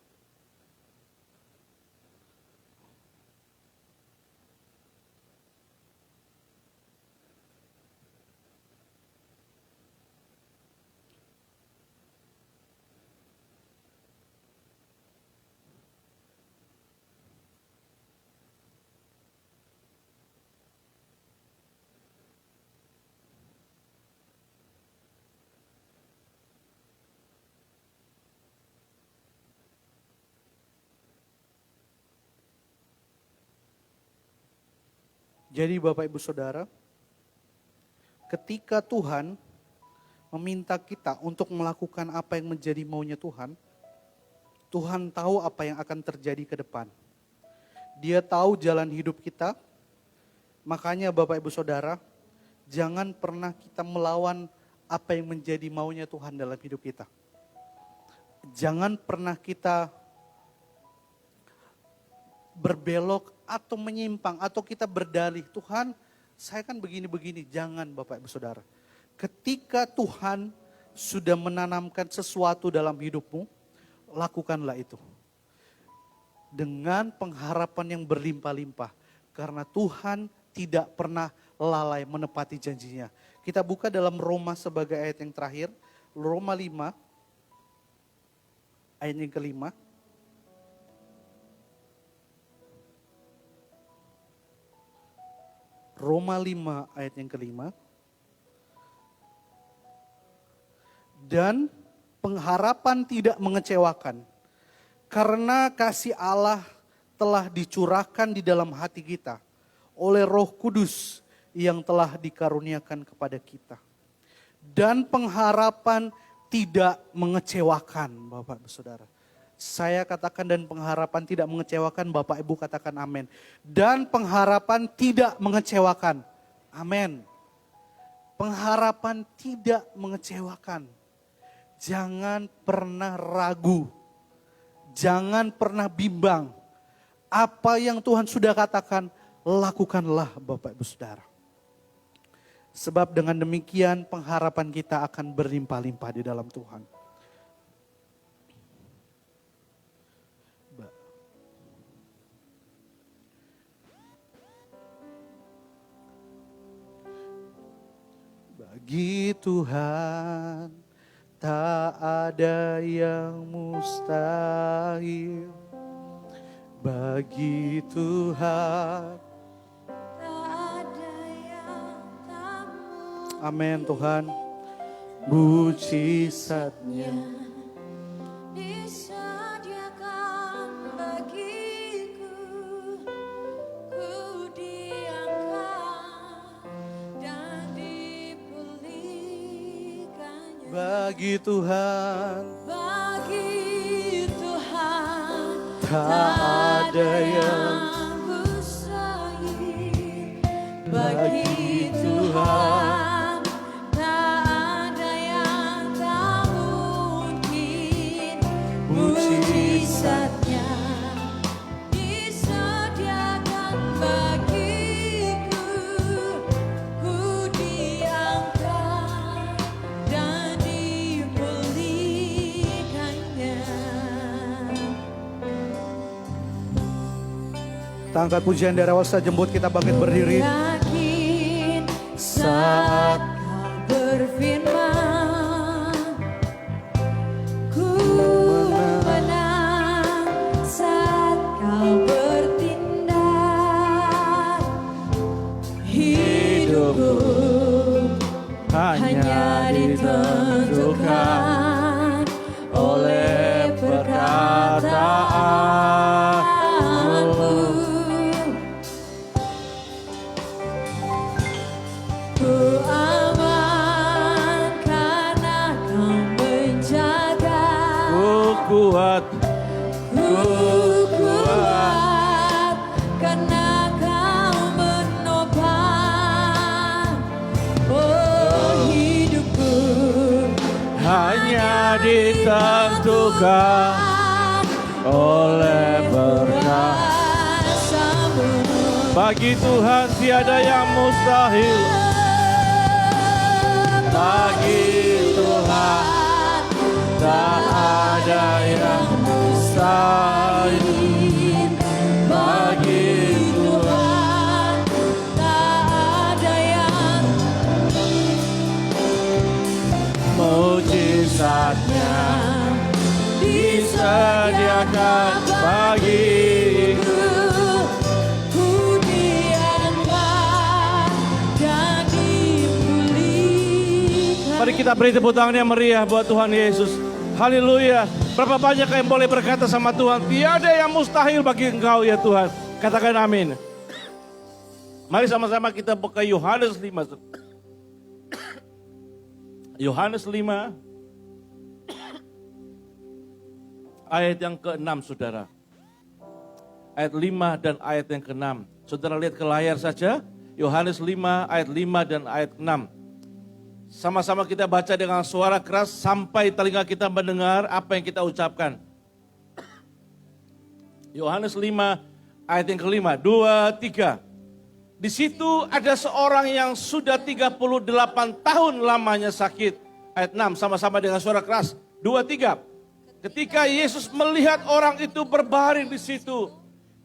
Jadi Bapak Ibu Saudara, ketika Tuhan meminta kita untuk melakukan apa yang menjadi maunya Tuhan, Tuhan tahu apa yang akan terjadi ke depan. Dia tahu jalan hidup kita, makanya Bapak Ibu Saudara, jangan pernah kita melawan apa yang menjadi maunya Tuhan dalam hidup kita. Jangan pernah kita berbelok atau menyimpang atau kita berdalih, Tuhan saya kan begini-begini. Jangan Bapak Ibu Saudara. Ketika Tuhan sudah menanamkan sesuatu dalam hidupmu, lakukanlah itu. Dengan pengharapan yang berlimpah-limpah. Karena Tuhan tidak pernah lalai menepati janjinya. Kita buka dalam Roma sebagai ayat yang terakhir. Roma 5 ayat yang kelima. Roma 5 ayat yang kelima. Dan pengharapan tidak mengecewakan. Karena kasih Allah telah dicurahkan di dalam hati kita oleh Roh Kudus yang telah dikaruniakan kepada kita. Dan pengharapan tidak mengecewakan, Bapak Ibu Saudara. Saya katakan dan pengharapan tidak mengecewakan, Bapak Ibu katakan amin. Dan pengharapan tidak mengecewakan, amin. Pengharapan tidak mengecewakan. Jangan pernah ragu, jangan pernah bimbang. Apa yang Tuhan sudah katakan, lakukanlah Bapak Ibu Saudara. Sebab dengan demikian pengharapan kita akan berlimpah-limpah di dalam Tuhan. Bagi Tuhan tak ada yang mustahil. Bagi Tuhan Tak ada yang tak mungkin. amin Tuhan. Mujizatnya Disediakan bagiku, ku diangkat dan dipulihkannya. bagi Tuhan Bagi Tuhan tak ada yang mustahil. bagi Tuhan tak ada yang tak mungkin. mujizatnya Disediakan bagiku, ku diangkat dan dipulihkannya. Kita angkat pujian dari awal saja, jemput kita bangkit berdiri. Yakin Saat kau berfirman, ku menang. Saat kau bertindak, hidupku hanya ditentukan oleh perkataanmu. Ku amankan kuat. Ku kuat karena Kau menopang hidupku. hanya ditentukan oleh berkat. Kuasamu. Bagi Tuhan tiada yang mustahil. Bagi Tuhan tak ada yang mustahil. Bagi Tuhan tak ada yang mujizatnya disediakan bagiku. Mari kita beri tepuk tangan yang meriah buat Tuhan Yesus. Haleluya. Berapa banyak yang boleh berkata sama Tuhan, tiada yang mustahil bagi Engkau ya Tuhan. Katakan amin. Mari sama-sama kita buka Yohanes 5. Yohanes 5 ayat yang ke-6 saudara. Ayat 5 dan ayat yang ke-6. Saudara lihat ke layar saja. Yohanes 5 ayat 5 dan ayat 6. Sama-sama kita baca dengan suara keras sampai telinga kita mendengar apa yang kita ucapkan. Yohanes 5 ayat yang ke-5, 2, 3. Di situ ada seorang yang sudah 38 tahun lamanya sakit. Ayat 6 sama-sama dengan suara keras. 2, 3. Ketika Yesus melihat orang itu berbaring di situ,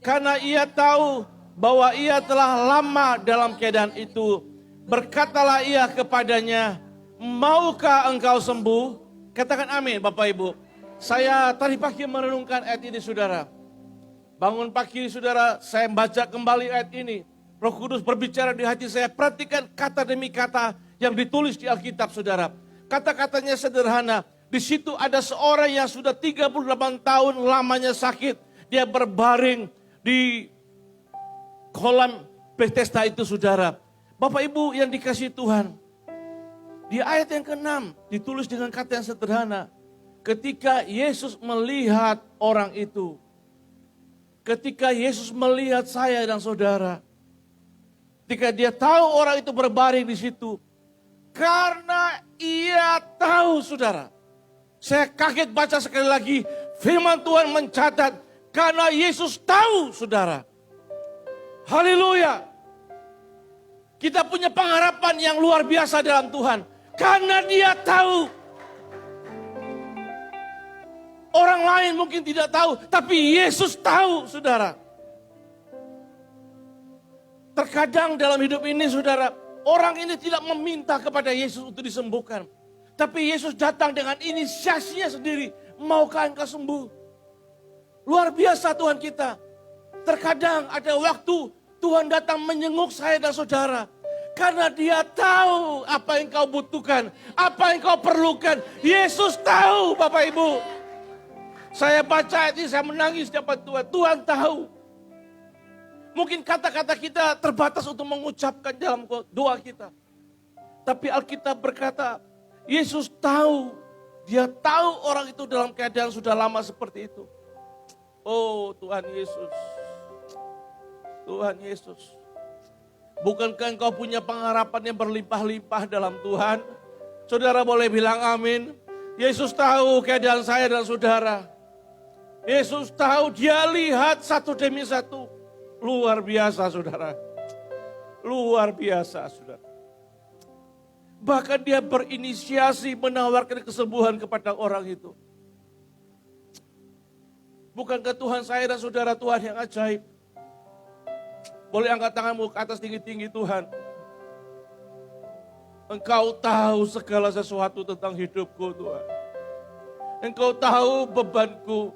karena ia tahu bahwa ia telah lama dalam keadaan itu, berkatalah ia kepadanya, maukah engkau sembuh? Katakan amin Bapak Ibu. Saya tadi pagi merenungkan ayat ini saudara. Bangun pagi saudara, saya baca kembali ayat ini. Roh Kudus berbicara di hati saya, perhatikan kata demi kata yang ditulis di Alkitab saudara. Kata-katanya sederhana. Di situ ada seorang yang sudah 38 tahun lamanya sakit. Dia berbaring di kolam Bethesda itu saudara. Bapak Ibu yang dikasihi Tuhan. Di ayat yang ke-6 ditulis dengan kata yang sederhana. Ketika Yesus melihat orang itu. Ketika Yesus melihat saya dan saudara. Ketika dia tahu orang itu berbaring di situ. Karena ia tahu saudara. Saya kaget baca sekali lagi. Firman Tuhan mencatat. Karena Yesus tahu saudara. Haleluya. Kita punya pengharapan yang luar biasa dalam Tuhan. Karena dia tahu. Orang lain mungkin tidak tahu. Tapi Yesus tahu saudara. Terkadang dalam hidup ini saudara. Orang ini tidak meminta kepada Yesus untuk disembuhkan. Tapi Yesus datang dengan inisiasinya sendiri. Maukah engkau sembuh? Luar biasa Tuhan kita. Terkadang ada waktu Tuhan datang menyenguk saya dan saudara. Karena dia tahu apa yang kau butuhkan. Apa yang kau perlukan. Yesus tahu Bapak Ibu. Saya baca ini saya menangis di hadapan Tuhan. Tuhan tahu. Mungkin kata-kata kita terbatas untuk mengucapkan dalam doa kita. Tapi Alkitab berkata. Yesus tahu. Dia tahu orang itu dalam keadaan sudah lama seperti itu. Oh Tuhan Yesus. Tuhan Yesus. Bukankah engkau punya pengharapan yang berlimpah-limpah dalam Tuhan? Saudara boleh bilang amin. Yesus tahu keadaan saya dan saudara. Yesus tahu, dia lihat satu demi satu. Luar biasa saudara. Luar biasa saudara. Bahkan dia berinisiasi menawarkan kesembuhan kepada orang itu. Bukankah Tuhan saya dan saudara Tuhan yang ajaib? Boleh angkat tanganmu ke atas tinggi-tinggi Tuhan. Engkau tahu segala sesuatu tentang hidupku Tuhan. Engkau tahu bebanku.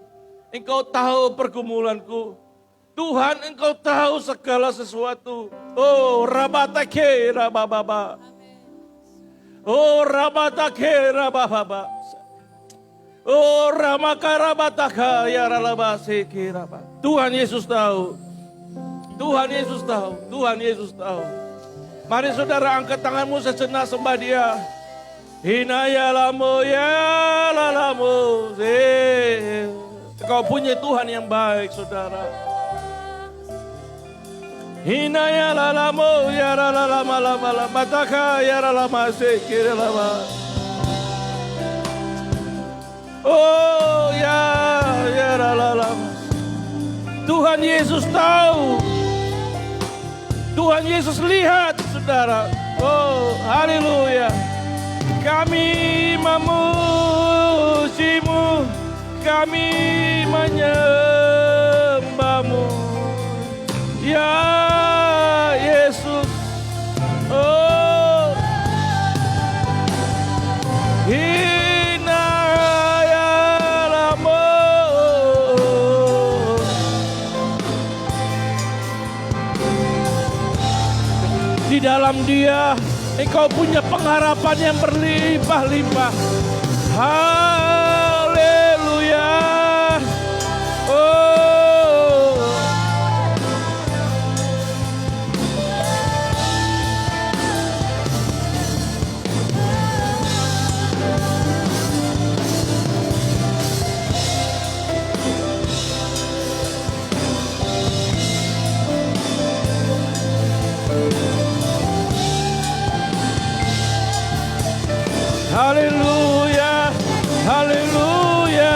Engkau tahu pergumulanku. Tuhan engkau tahu segala sesuatu. Oh rabatake rabababa. Oh rabatake rabababa. Oh ramakarabataka ya ralabaseke rabba. Tuhan Yesus tahu. Tuhan Yesus tahu, Tuhan Yesus tahu. Mari saudara angkat tanganmu sejenak sembah dia. Hinaya lamu ya lalamu. Engkau punya Tuhan yang baik, saudara. Hina ya lalamo ya lalama lama lama taka ya lalama sekira lama. Oh ya lalama. Tuhan Yesus tahu. Tuhan Yesus lihat, saudara. Oh, haleluya. Kami memujimu, kami menyembahmu, ya Yesus. Oh, hina ya lamo. Di dalam Dia, Engkau punya pengharapan yang berlimpah-limpah. Haleluya. Oh. Haleluya, haleluya.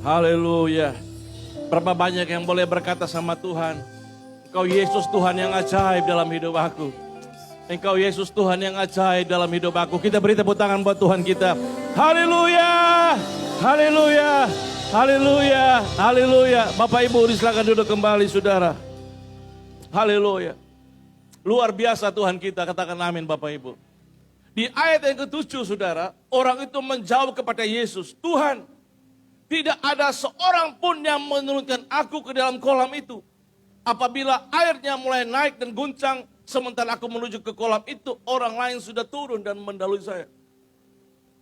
Haleluya. Berapa banyak yang boleh berkata sama Tuhan, Engkau Yesus Tuhan yang ajaib dalam hidup aku. Engkau Yesus Tuhan yang ajaib dalam hidup aku. Kita beri tepuk tangan buat Tuhan kita. Haleluya. Haleluya. Haleluya. Haleluya. Bapak Ibu silakan duduk kembali, saudara. Haleluya. Luar biasa Tuhan kita, katakan amin Bapak Ibu. Di ayat yang ke-7 saudara, orang itu menjawab kepada Yesus, Tuhan, tidak ada seorang pun yang menurunkan aku ke dalam kolam itu. Apabila airnya mulai naik dan guncang, sementara aku menuju ke kolam itu, orang lain sudah turun dan mendahului saya.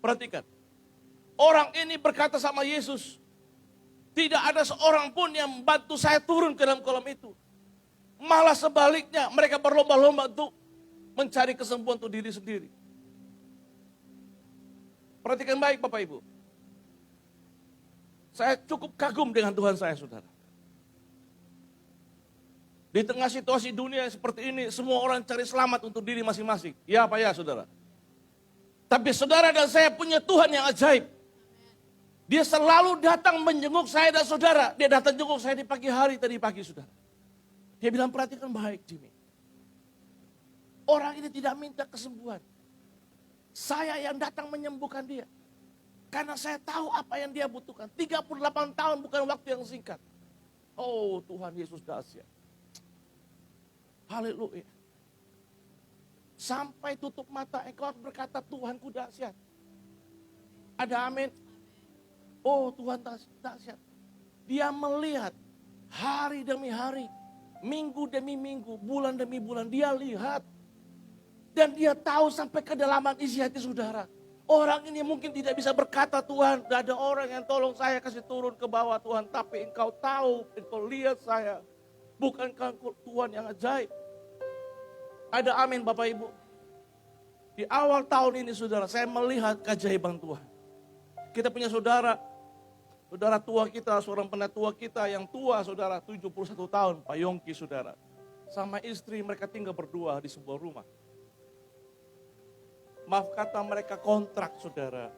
Perhatikan, orang ini berkata sama Yesus, tidak ada seorang pun yang membantu saya turun ke dalam kolam itu. Malah sebaliknya, mereka berlomba-lomba untuk mencari kesembuhan untuk diri sendiri. Perhatikan baik Bapak Ibu. Saya cukup kagum dengan Tuhan saya, saudara. Di tengah situasi dunia seperti ini, semua orang cari selamat untuk diri masing-masing. Ya apa ya, saudara? Tapi saudara dan saya punya Tuhan yang ajaib. Dia selalu datang menjenguk saya dan saudara. Dia datang jenguk saya di pagi hari tadi pagi, saudara. Dia bilang, perhatikan baik, Jimmy. Orang ini tidak minta kesembuhan. Saya yang datang menyembuhkan dia. Karena saya tahu apa yang dia butuhkan. 38 tahun bukan waktu yang singkat. Oh Tuhan Yesus dahsyat. Haleluya. Sampai tutup mata engkau berkata Tuhanku dahsyat. Ada amin. Oh Tuhan dahsyat. Dia melihat hari demi hari. Minggu demi minggu. Bulan demi bulan. Dia lihat. Dan dia tahu sampai kedalaman isi hati saudara. Orang ini mungkin tidak bisa berkata, Tuhan, gak ada orang yang tolong saya kasih turun ke bawah Tuhan. Tapi engkau tahu, engkau lihat saya. Bukankah engkau Tuhan yang ajaib? Ada amin Bapak Ibu. Di awal tahun ini saudara, saya melihat keajaiban Tuhan. Kita punya saudara tua kita, seorang penatua kita yang tua saudara, 71 tahun, Pak Yongki saudara. Sama istri mereka tinggal berdua di sebuah rumah. Maaf kata mereka kontrak saudara.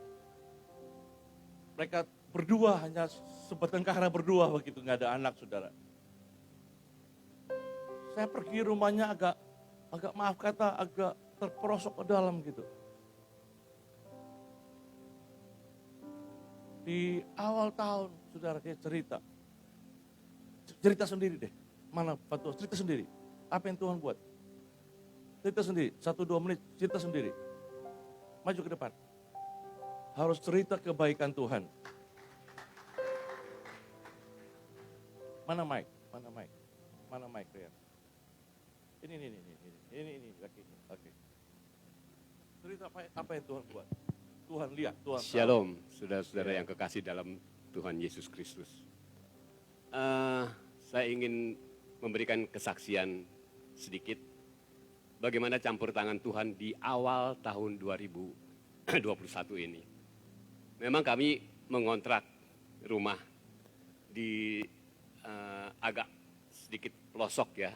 Mereka berdua hanya sebertengkara berdua begitu, nggak ada anak saudara. Saya pergi rumahnya agak maaf kata agak terperosok ke dalam gitu. Di awal tahun saudara dia cerita sendiri deh. Mana Pak Tuhan, cerita sendiri. Apa yang Tuhan buat? Cerita sendiri, 1-2 menit cerita sendiri. Maju ke depan. harus cerita kebaikan Tuhan. Mana Mike? Mana Mike? Mana Mike, Rian? Ini lagi. Oke. Cerita apa yang Tuhan buat? Tuhan lihat, Tuhan tahu. Shalom, saudara-saudara yang kekasih dalam Tuhan Yesus Kristus. Saya ingin memberikan kesaksian sedikit bagaimana campur tangan Tuhan di awal tahun 2021 ini. Memang kami mengontrak rumah di agak sedikit pelosok ya.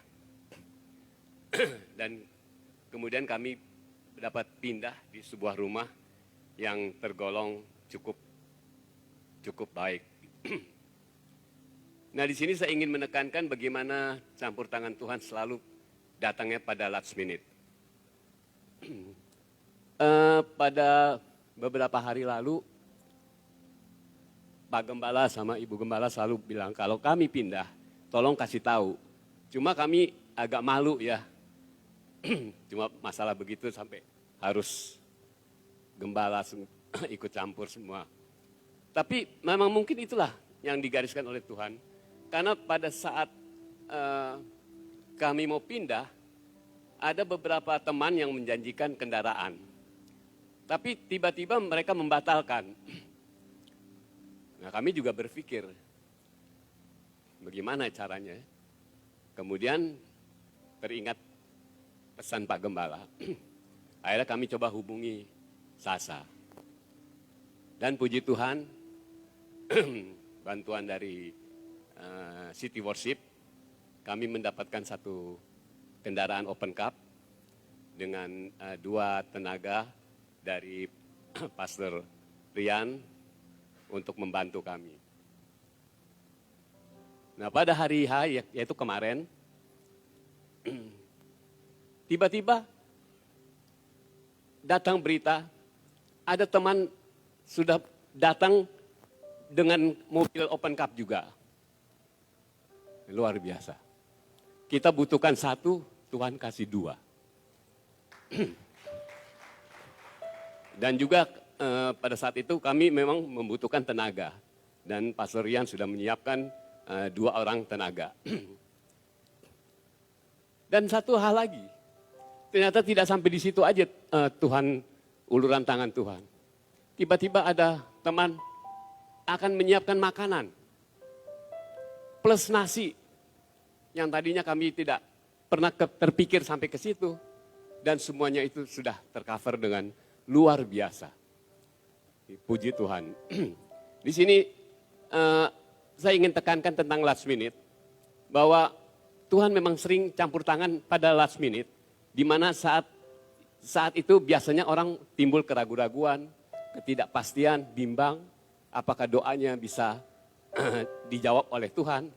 Dan kemudian kami dapat pindah di sebuah rumah yang tergolong cukup baik. Nah, di sini saya ingin menekankan bagaimana campur tangan Tuhan selalu datangnya pada last minute. Pada beberapa hari lalu, Pak Gembala sama Ibu Gembala selalu bilang kalau kami pindah, tolong kasih tahu. Cuma kami agak malu ya. Cuma masalah begitu sampai harus Gembala ikut campur semua. Tapi memang mungkin itulah yang digariskan oleh Tuhan. Karena pada saat kami mau pindah, ada beberapa teman yang menjanjikan kendaraan. Tapi tiba-tiba mereka membatalkan. Nah, kami juga berpikir, bagaimana caranya? Kemudian teringat pesan Pak Gembala. Akhirnya kami coba hubungi Sasa. Dan puji Tuhan, bantuan dari City Worship, kami mendapatkan satu kendaraan open cup dengan 2 tenaga dari Pastor Rian untuk membantu kami. Nah, pada hari H, yaitu kemarin, tiba-tiba datang berita, ada teman sudah datang dengan mobil open cup juga. Luar biasa. Kita butuhkan 1, Tuhan kasih 2. Dan juga pada saat itu kami memang membutuhkan tenaga. Dan Pastor Rian sudah menyiapkan 2 orang tenaga. Dan satu hal lagi, ternyata tidak sampai di situ aja Tuhan, uluran tangan Tuhan. Tiba-tiba ada teman akan menyiapkan makanan. Plus nasi. Yang tadinya kami tidak pernah terpikir sampai ke situ. Dan semuanya itu sudah tercover dengan luar biasa. Puji Tuhan. Di sini saya ingin tekankan tentang last minute. Bahwa Tuhan memang sering campur tangan pada last minute. Di mana saat itu biasanya orang timbul keraguan-raguan, ketidakpastian, bimbang. Apakah doanya bisa dijawab oleh Tuhan.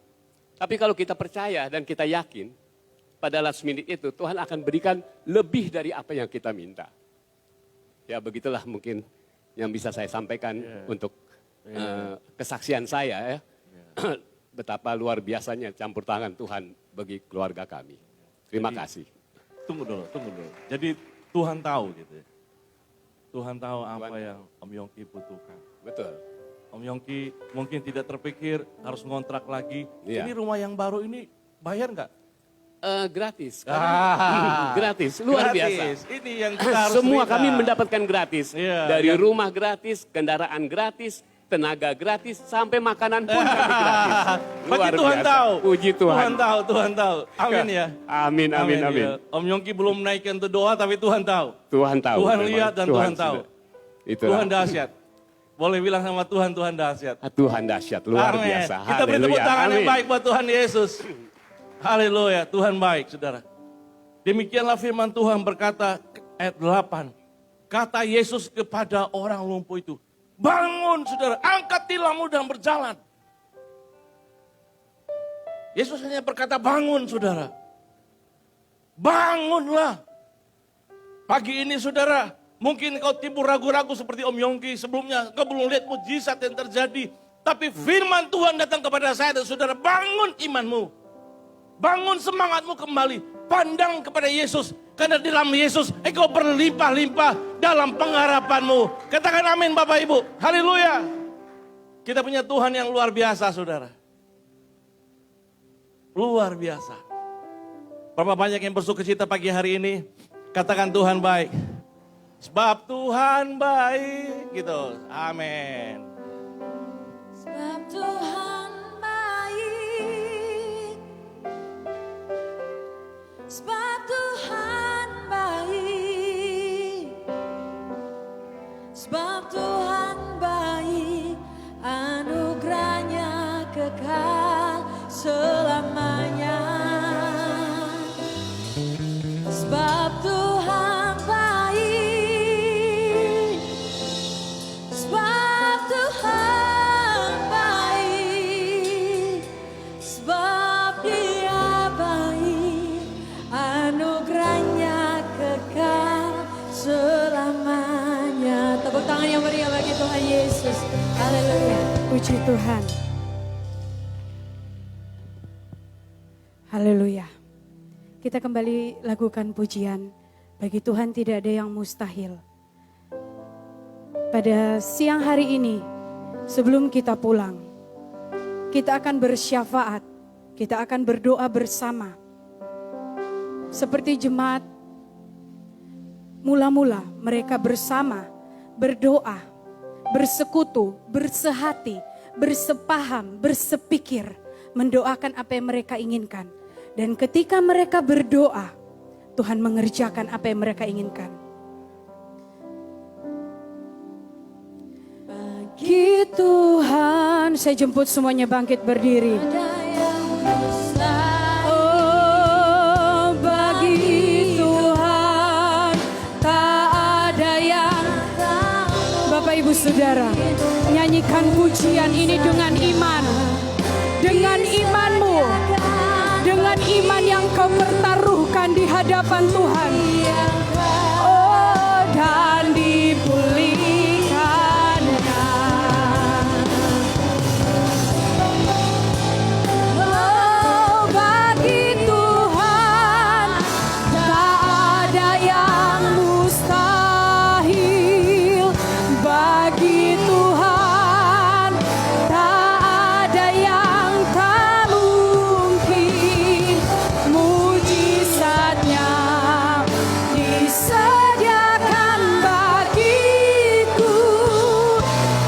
Tapi kalau kita percaya dan kita yakin, pada last minute itu Tuhan akan berikan lebih dari apa yang kita minta. Ya begitulah mungkin yang bisa saya sampaikan untuk kesaksian saya ya. Betapa luar biasanya campur tangan Tuhan bagi keluarga kami. Terima kasih. Tunggu dulu. Jadi Tuhan tahu gitu ya. Tuhan tahu apa yang Om Yongki butuhkan. Betul. Om Yongki mungkin tidak terpikir harus ngontrak lagi. Iya. Ini rumah yang baru ini bayar nggak? Gratis. Gratis, luar biasa. Ini yang kita harus Semua terima. kami mendapatkan gratis. Iya, Dari yang- rumah gratis, kendaraan gratis, tenaga gratis, sampai makanan pun kami gratis. Bagi Tuhan tahu. Puji Tuhan. Tuhan tahu. Amin ya. Amin. Ya. Om Yongki belum menaikkan itu doa tapi Tuhan tahu. Tuhan tahu. Tuhan memang. lihat dan Tuhan tahu. sudah. Itulah. Tuhan dahsyat. Boleh bilang sama Tuhan dahsyat. Tuhan dahsyat, luar Amin. biasa. Kita beri tepuk Haleluya. tangan yang Amin. baik buat Tuhan Yesus. Haleluya, Tuhan baik saudara. Demikianlah firman Tuhan berkata ayat 8. Kata Yesus kepada orang lumpuh itu, bangun saudara, angkat tilangmu dan berjalan. Yesus hanya berkata bangun saudara. Bangunlah. Pagi ini saudara, mungkin kau timbul ragu-ragu seperti Om Yongki sebelumnya. Kau belum lihat mujizat yang terjadi. Tapi firman Tuhan datang kepada saya dan saudara, bangun imanmu. Bangun semangatmu kembali. Pandang kepada Yesus. Karena di dalam Yesus engkau berlimpah-limpah dalam pengharapanmu. Katakan amin Bapak Ibu. Haleluya. Kita punya Tuhan yang luar biasa saudara. Luar biasa. Berapa banyak yang bersukacita pagi hari ini. Katakan Tuhan baik. Sebab Tuhan baik. Gitu. Amin. Sebab Tuhan baik. Sebab Tuhan baik. Sebab Tuhan baik. Anugerahnya kekal selamanya. Sebab Tuhan baik. Sebab Tuhan baik. Sebab Dia baik. Anugerahnya kekal selamanya. Tepuk tangan yang meriah bagi Tuhan Yesus. Haleluya. Puji Tuhan. Haleluya. Kita kembali lakukan pujian. Bagi Tuhan tidak ada yang mustahil. Pada siang hari ini, sebelum kita pulang, kita akan bersyafaat. Kita akan berdoa bersama. Seperti jemaat, mula-mula mereka bersama berdoa, bersekutu, bersehati, bersepaham, bersepikir, mendoakan apa yang mereka inginkan. Dan ketika mereka berdoa, Tuhan mengerjakan apa yang mereka inginkan. Bagi Tuhan, saya jemput semuanya bangkit berdiri. Oh, bagi Tuhan, tak ada yang. Bapak Ibu Saudara, nyanyikan pujian ini dengan iman. Dengan imanmu. Dengan iman yang kau pertaruhkan di hadapan Tuhan. Oh, dan dipulihkannya. Oh, bagi Tuhan tak ada yang mustahil. Bagi Tuhan tak ada yang tak mungkin. Mujizatnya disediakan bagiku.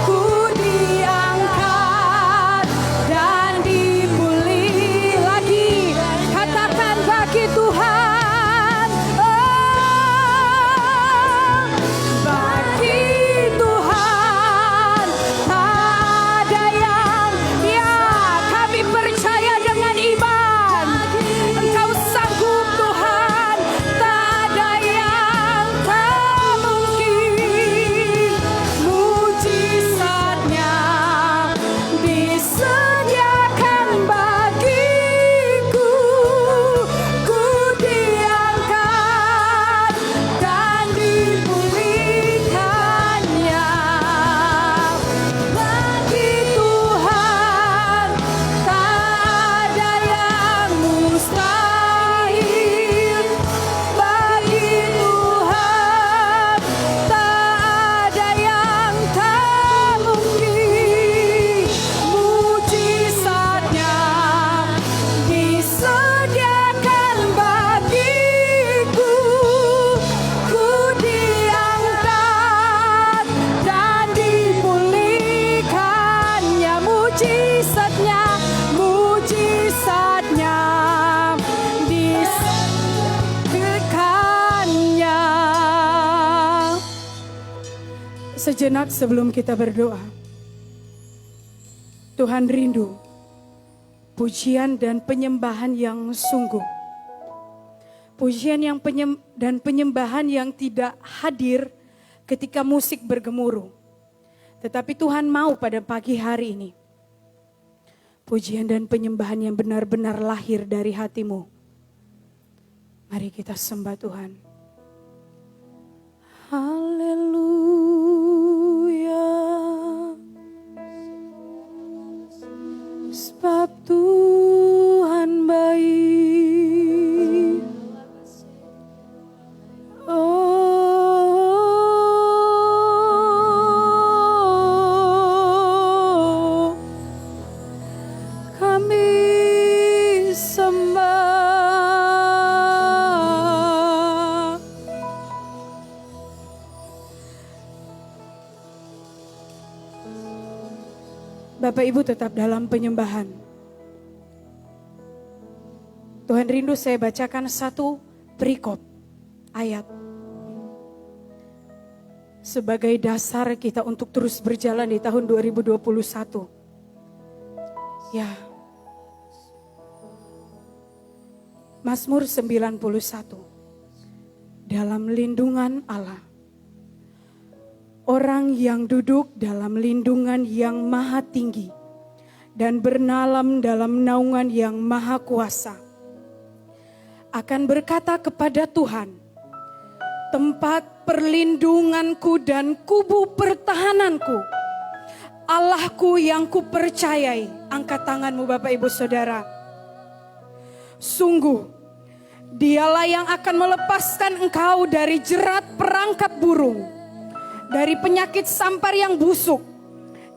Ku diangkat dan dipulih lagi. Katakan bagi Tuhan. Oh, bagi Tuhan tak ada yang. Ya, kami percaya dengan iman. Engkau sanggup Tuhan. Tak ada yang tak mungkin. Mujizatnya disediakan bagiku. Ku diangkat dan dipulihkannya. Bagi Tuhan tak ada yang mustahil. Bagi Tuhan tak ada yang tak mungkin. Mujizatnya disediakan bagiku. Ku diangkat dan dipulihkannya. Mujizatnya, mujizatnya disediakannya. Sejenak sebelum kita berdoa, Tuhan rindu pujian dan penyembahan yang sungguh. Pujian dan penyembahan yang tidak hadir ketika musik bergemuruh. Tetapi Tuhan mau pada pagi hari ini, pujian dan penyembahan yang benar-benar lahir dari hatimu. Mari kita sembah Tuhan. Haleluya. Sebab Tuhan baik. kami sembah. Bapak Ibu tetap dalam penyembahan. Tuhan rindu saya bacakan satu perikop ayat sebagai dasar kita untuk terus berjalan di tahun 2021. Ya. Mazmur 91. Dalam lindungan Allah. Orang yang duduk dalam lindungan yang maha tinggi dan bernalam dalam naungan yang maha kuasa akan berkata kepada Tuhan, tempat perlindunganku dan kubu pertahananku, Allahku yang kupercayai. Angkat tanganmu Bapak Ibu Saudara. Sungguh, Dialah yang akan melepaskan engkau dari jerat perangkap burung, dari penyakit sampar yang busuk.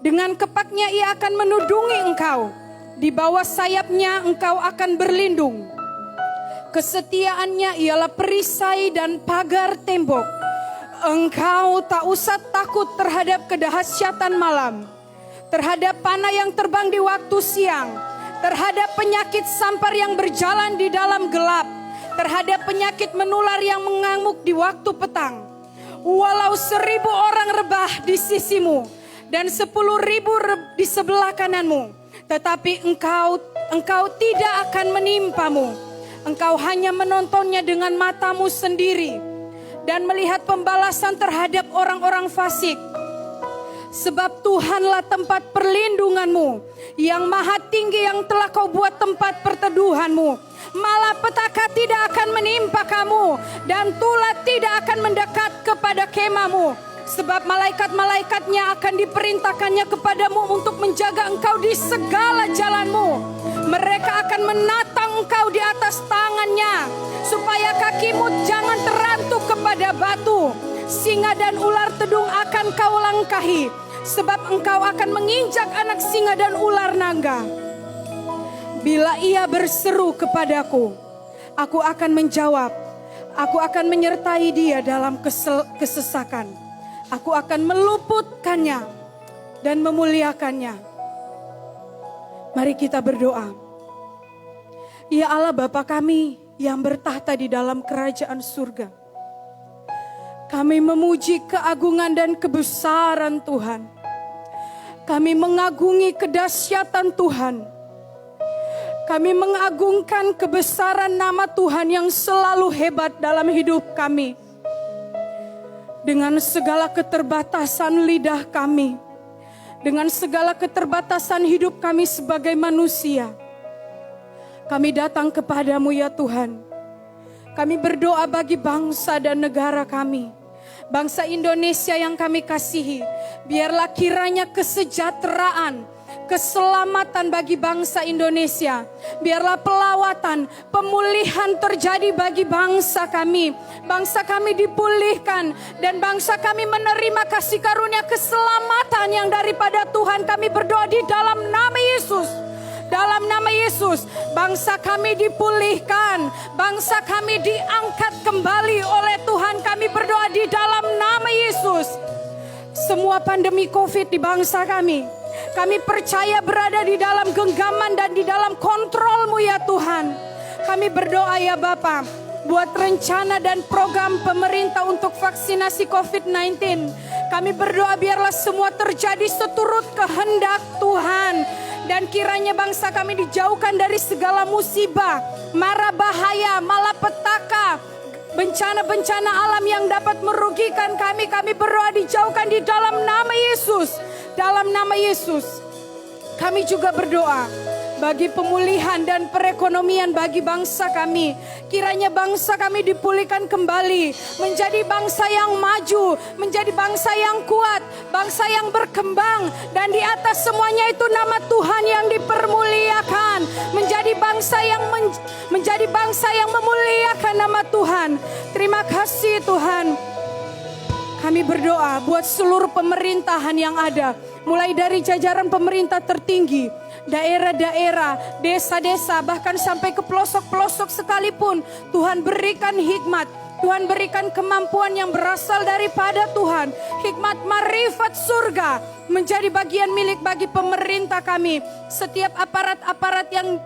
Dengan kepaknya ia akan menudungi engkau, di bawah sayapnya engkau akan berlindung. Kesetiaannya ialah perisai dan pagar tembok. Engkau tak usah takut terhadap kedahsyatan malam, terhadap panah yang terbang di waktu siang, terhadap penyakit sampar yang berjalan di dalam gelap, terhadap penyakit menular yang mengamuk di waktu petang. Walau 1.000 orang rebah di sisimu dan 10.000 di sebelah kananmu, tetapi engkau tidak akan menimpamu. Engkau hanya menontonnya dengan matamu sendiri dan melihat pembalasan terhadap orang-orang fasik. Sebab Tuhanlah tempat perlindunganmu, yang maha tinggi yang telah kau buat tempat perteduhanmu. Malapetaka tidak akan menimpa kamu, dan tulah tidak akan mendekat kepada kemahmu. Sebab malaikat-malaikatnya akan diperintahkannya kepadamu untuk menjaga engkau di segala jalanmu. Mereka akan menatang engkau di atas tangannya, supaya kakimu jangan terantuk kepada batu. Singa dan ular tedung akan kau langkahi, sebab engkau akan menginjak anak singa dan ular naga. Bila ia berseru kepadaku, aku akan menjawab. Aku akan menyertai dia dalam kesesakan. Aku akan meluputkannya dan memuliakannya. Mari kita berdoa. Ya Allah Bapa kami yang bertahta di dalam kerajaan surga, kami memuji keagungan dan kebesaran Tuhan. Kami mengagungi kedahsyatan Tuhan. Kami mengagungkan kebesaran nama Tuhan yang selalu hebat dalam hidup kami. Dengan segala keterbatasan lidah kami, dengan segala keterbatasan hidup kami sebagai manusia, kami datang kepadamu ya Tuhan. Kami berdoa bagi bangsa dan negara kami, bangsa Indonesia yang kami kasihi. Biarlah kiranya kesejahteraan, keselamatan bagi bangsa Indonesia. Biarlah pelawatan, pemulihan terjadi bagi bangsa kami. Bangsa kami dipulihkan dan bangsa kami menerima kasih karunia keselamatan yang daripada Tuhan. Kami berdoa di dalam nama Yesus. Dalam nama Yesus, bangsa kami dipulihkan, bangsa kami diangkat kembali oleh Tuhan. Kami berdoa di dalam nama Yesus. Semua pandemi COVID di bangsa kami, kami percaya berada di dalam genggaman dan di dalam kontrol-Mu ya Tuhan. Kami berdoa ya Bapa, buat rencana dan program pemerintah untuk vaksinasi COVID-19. Kami berdoa biarlah semua terjadi seturut kehendak Tuhan. Dan kiranya bangsa kami dijauhkan dari segala musibah, mara bahaya, malapetaka, bencana-bencana alam yang dapat merugikan kami. Kami berdoa dijauhkan di dalam nama Yesus. Dalam nama Yesus. Kami juga berdoa bagi pemulihan dan perekonomian bagi bangsa kami. Kiranya bangsa kami dipulihkan kembali, menjadi bangsa yang maju, menjadi bangsa yang kuat, bangsa yang berkembang, dan di atas semuanya itu nama Tuhan yang dipermuliakan, menjadi bangsa yang memuliakan nama Tuhan. Terima kasih Tuhan. Kami berdoa buat seluruh pemerintahan yang ada, mulai dari jajaran pemerintah tertinggi, daerah-daerah, desa-desa, bahkan sampai ke pelosok-pelosok sekalipun. Tuhan berikan hikmat, Tuhan berikan kemampuan yang berasal daripada Tuhan. Hikmat marifat surga menjadi bagian milik bagi pemerintah kami. Setiap aparat-aparat yang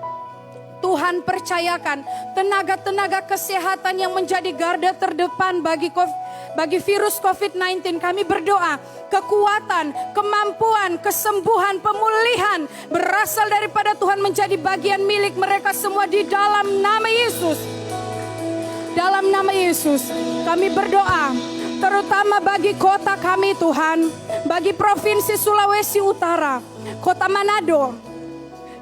Tuhan percayakan, tenaga-tenaga kesehatan yang menjadi garda terdepan bagi virus COVID-19, kami berdoa kekuatan, kemampuan, kesembuhan, pemulihan berasal daripada Tuhan menjadi bagian milik mereka semua di dalam nama Yesus. Dalam nama Yesus kami berdoa, terutama bagi kota kami Tuhan, bagi Provinsi Sulawesi Utara, Kota Manado.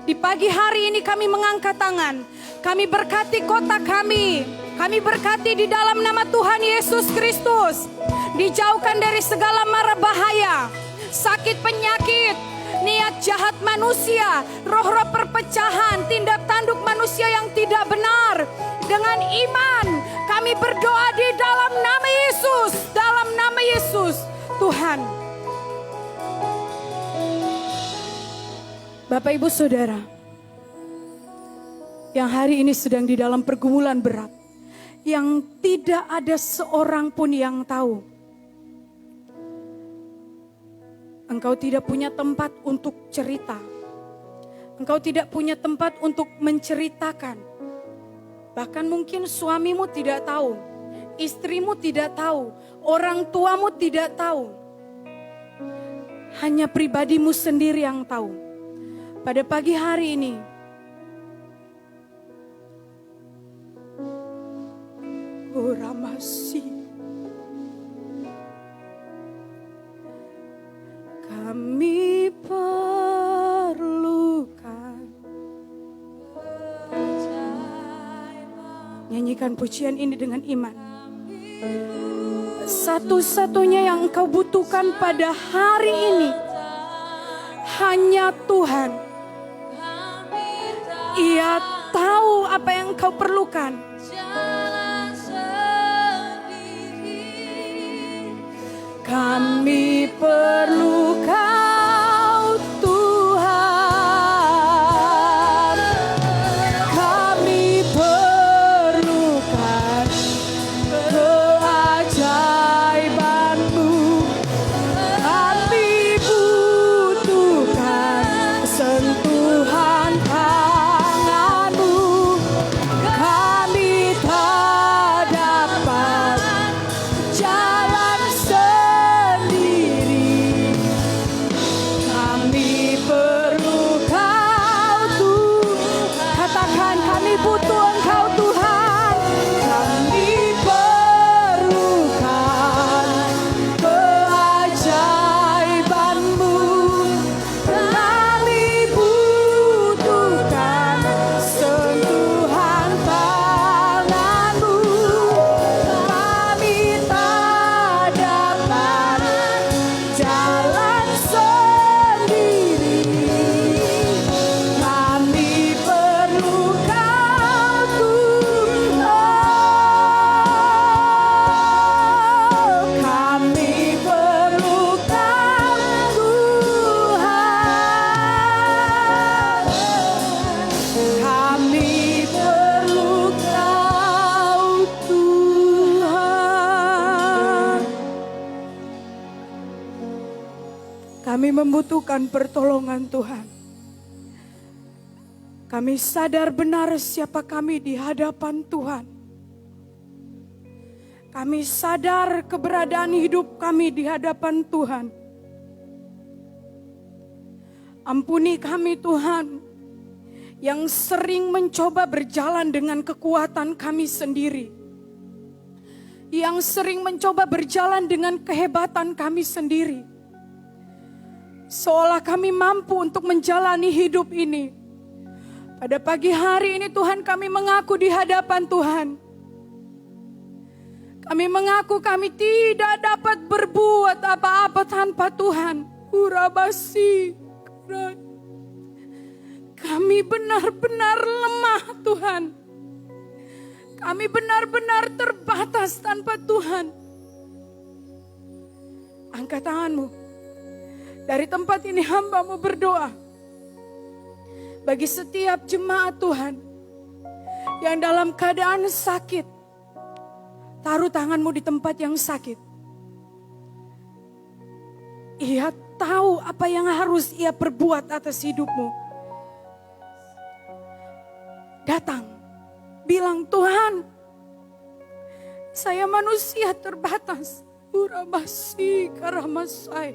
Di pagi hari ini kami mengangkat tangan. Kami berkati kota kami. Kami berkati di dalam nama Tuhan Yesus Kristus. Dijauhkan dari segala mara bahaya, sakit penyakit, niat jahat manusia, roh-roh perpecahan, tindak tanduk manusia yang tidak benar. Dengan iman kami berdoa di dalam nama Yesus. Dalam nama Yesus Tuhan. Bapak Ibu Saudara, yang hari ini sedang di dalam pergumulan berat, yang tidak ada seorang pun yang tahu. Engkau tidak punya tempat untuk cerita. Engkau tidak punya tempat untuk menceritakan. Bahkan mungkin suamimu tidak tahu, istrimu tidak tahu, orang tuamu tidak tahu. Hanya pribadimu sendiri yang tahu. Pada pagi hari ini, Ramasi, kami perlukan. Nyanyikan pujian ini dengan iman. Satu-satunya yang engkau butuhkan pada hari ini hanya Tuhan. Ia tahu apa yang engkau perlukan. Kami perlu Kau Tuhan. Kami perlukan keajaiban-Mu. Kami butuhkan sentuhan tangan-Mu. Kami tak dapat jalan sendiri. Kami perlu Kau Tuhan. Katakan kami butuh Engkau Tuhan. Kami perlukan keajaiban-Mu. Kami butuhkan sentuhan tangan-Mu. Kami tak dapat jalan sendiri. Kami perlu Kau Tuhan. Kami perlu Kau Tuhan. Kami perlu Kau Tuhan. Kami membutuhkan pertolongan Tuhan. Kami sadar benar siapa kami di hadapan Tuhan. Kami sadar keberadaan hidup kami di hadapan Tuhan. Ampuni kami Tuhan, yang sering mencoba berjalan dengan kekuatan kami sendiri. Yang sering mencoba berjalan dengan kehebatan kami sendiri. Seolah kami mampu untuk menjalani hidup ini. Pada pagi hari ini Tuhan, kami mengaku di hadapan Tuhan. Kami mengaku kami tidak dapat berbuat apa-apa tanpa Tuhan. Urabasi. Kami benar-benar lemah Tuhan. Kami benar-benar terbatas tanpa Tuhan. Angkat tanganmu. Dari tempat ini hamba-Mu berdoa. bagi setiap jemaat Tuhan yang dalam keadaan sakit. Taruh tanganmu di tempat yang sakit. Ia tahu apa yang harus ia perbuat atas hidupmu. Datang, bilang, Tuhan, saya manusia terbatas. Urabasi karamasai.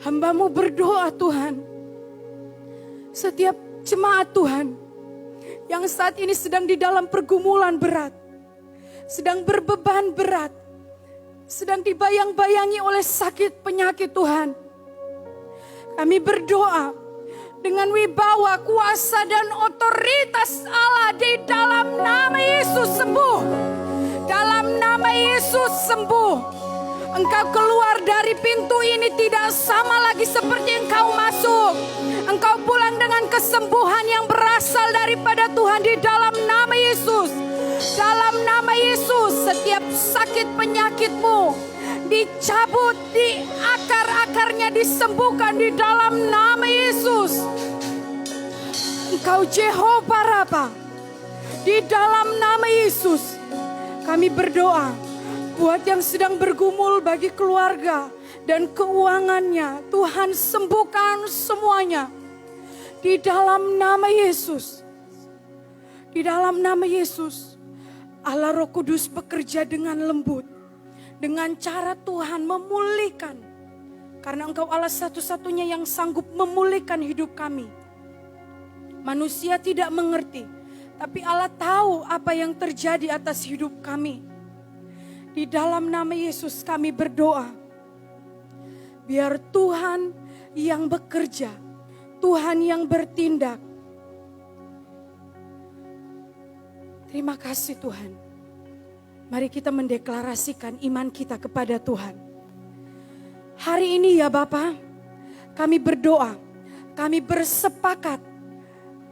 Hambamu berdoa Tuhan. Setiap jemaat Tuhan yang saat ini sedang di dalam pergumulan berat, sedang berbeban berat, sedang dibayang-bayangi oleh sakit penyakit Tuhan. Kami berdoa dengan wibawa, kuasa dan otoritas Allah di dalam nama Yesus sembuh. Dalam nama Yesus sembuh. Engkau keluar dari pintu ini tidak sama lagi seperti engkau masuk. Engkau pulang dengan kesembuhan yang berasal daripada Tuhan di dalam nama Yesus. Dalam nama Yesus, setiap sakit penyakitmu dicabut, di akar-akarnya disembuhkan di dalam nama Yesus. Engkau Jehovah Rafa. Di dalam nama Yesus kami berdoa buat yang sedang bergumul bagi keluarga dan keuangannya. Tuhan sembuhkan semuanya. Di dalam nama Yesus. Di dalam nama Yesus. Allah Roh Kudus bekerja dengan lembut. Dengan cara Tuhan memulihkan. Karena Engkau Allah satu-satunya yang sanggup memulihkan hidup kami. Manusia tidak mengerti. Tapi Allah tahu apa yang terjadi atas hidup kami. Di dalam nama Yesus kami berdoa. Biar Tuhan yang bekerja. Tuhan yang bertindak. Terima kasih Tuhan. Mari kita mendeklarasikan iman kita kepada Tuhan. Hari ini ya Bapa, kami berdoa. Kami bersepakat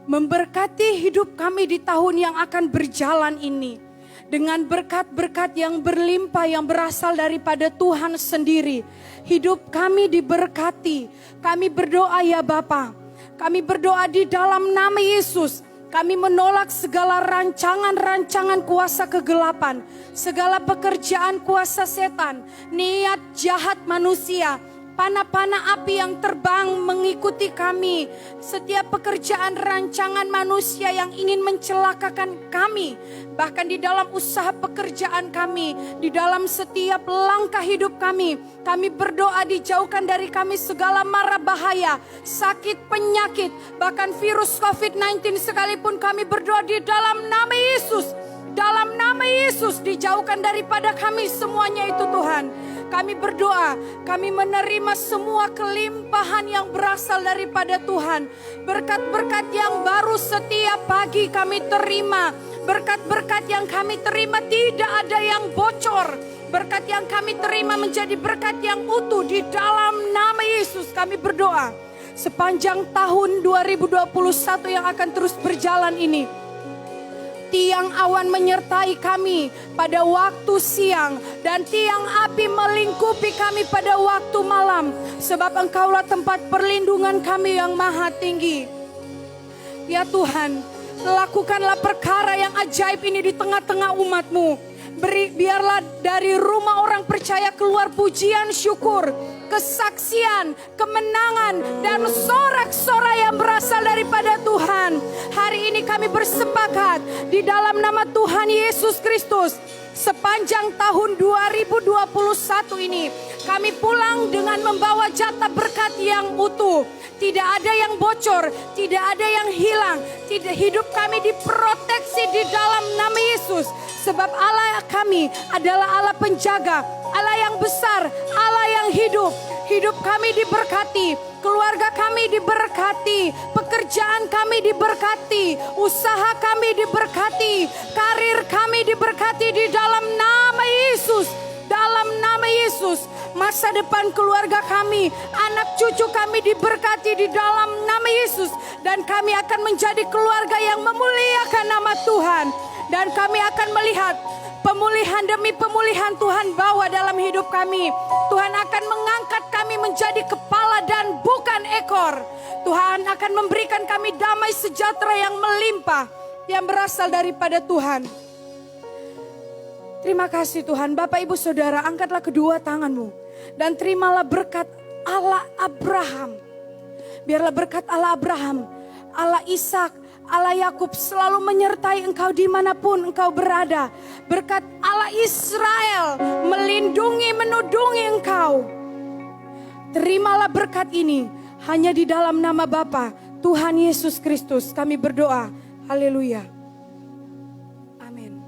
memberkati hidup kami di tahun yang akan berjalan ini. Dengan berkat-berkat yang berlimpah yang berasal daripada Tuhan sendiri. Hidup kami diberkati. Kami berdoa ya Bapa. Kami berdoa di dalam nama Yesus. Kami menolak segala rancangan-rancangan kuasa kegelapan. Segala pekerjaan kuasa setan. Niat jahat manusia. Panah-panah api yang terbang mengikuti kami. Setiap pekerjaan rancangan manusia yang ingin mencelakakan kami. Bahkan di dalam usaha pekerjaan kami. Di dalam setiap langkah hidup kami. Kami berdoa dijauhkan dari kami segala mara bahaya. Sakit, penyakit. Bahkan virus COVID-19 sekalipun kami berdoa di dalam nama Yesus. Dalam nama Yesus dijauhkan daripada kami semuanya itu Tuhan. Kami berdoa, kami menerima semua kelimpahan yang berasal daripada Tuhan. Berkat-berkat yang baru setiap pagi kami terima. Berkat-berkat yang kami terima tidak ada yang bocor. Berkat yang kami terima menjadi berkat yang utuh. Di dalam nama Yesus kami berdoa. Sepanjang tahun 2021 yang akan terus berjalan ini. Tiang awan menyertai kami pada waktu siang dan tiang api melingkupi kami pada waktu malam. Sebab Engkaulah tempat perlindungan kami yang maha tinggi. Ya Tuhan, lakukanlah perkara yang ajaib ini di tengah-tengah umat-Mu. Biarlah dari rumah orang percaya keluar pujian syukur, kesaksian, kemenangan, dan sorak-sorai yang berasal daripada Tuhan. Hari ini kami bersepakat di dalam nama Tuhan Yesus Kristus. Sepanjang tahun 2021 ini kami pulang dengan membawa jatah berkat yang utuh. Tidak ada yang bocor, tidak ada yang hilang. Hidup kami diproteksi di dalam nama Yesus. Sebab Allah kami adalah Allah penjaga, Allah yang besar, Allah yang hidup. Hidup kami diberkati, keluarga kami diberkati, pekerjaan kami diberkati, usaha kami diberkati, karir kami diberkati di dalam nama Yesus. Dalam nama Yesus, masa depan keluarga kami, anak cucu kami diberkati di dalam nama Yesus. Dan kami akan menjadi keluarga yang memuliakan nama Tuhan. Dan kami akan melihat pemulihan demi pemulihan Tuhan bawa dalam hidup kami. Tuhan akan mengangkat kami menjadi kepala dan bukan ekor. Tuhan akan memberikan kami damai sejahtera yang melimpah, yang berasal daripada Tuhan. Terima kasih Tuhan. Bapak Ibu Saudara, angkatlah kedua tanganmu dan terimalah berkat Allah Abraham. Biarlah berkat Allah Abraham, Allah Ishak, Allah Yakub selalu menyertai engkau dimanapun engkau berada. Berkat Allah Israel melindungi, menudungi engkau. Terimalah berkat ini hanya di dalam nama Bapa Tuhan Yesus Kristus kami berdoa. Haleluya. Amin.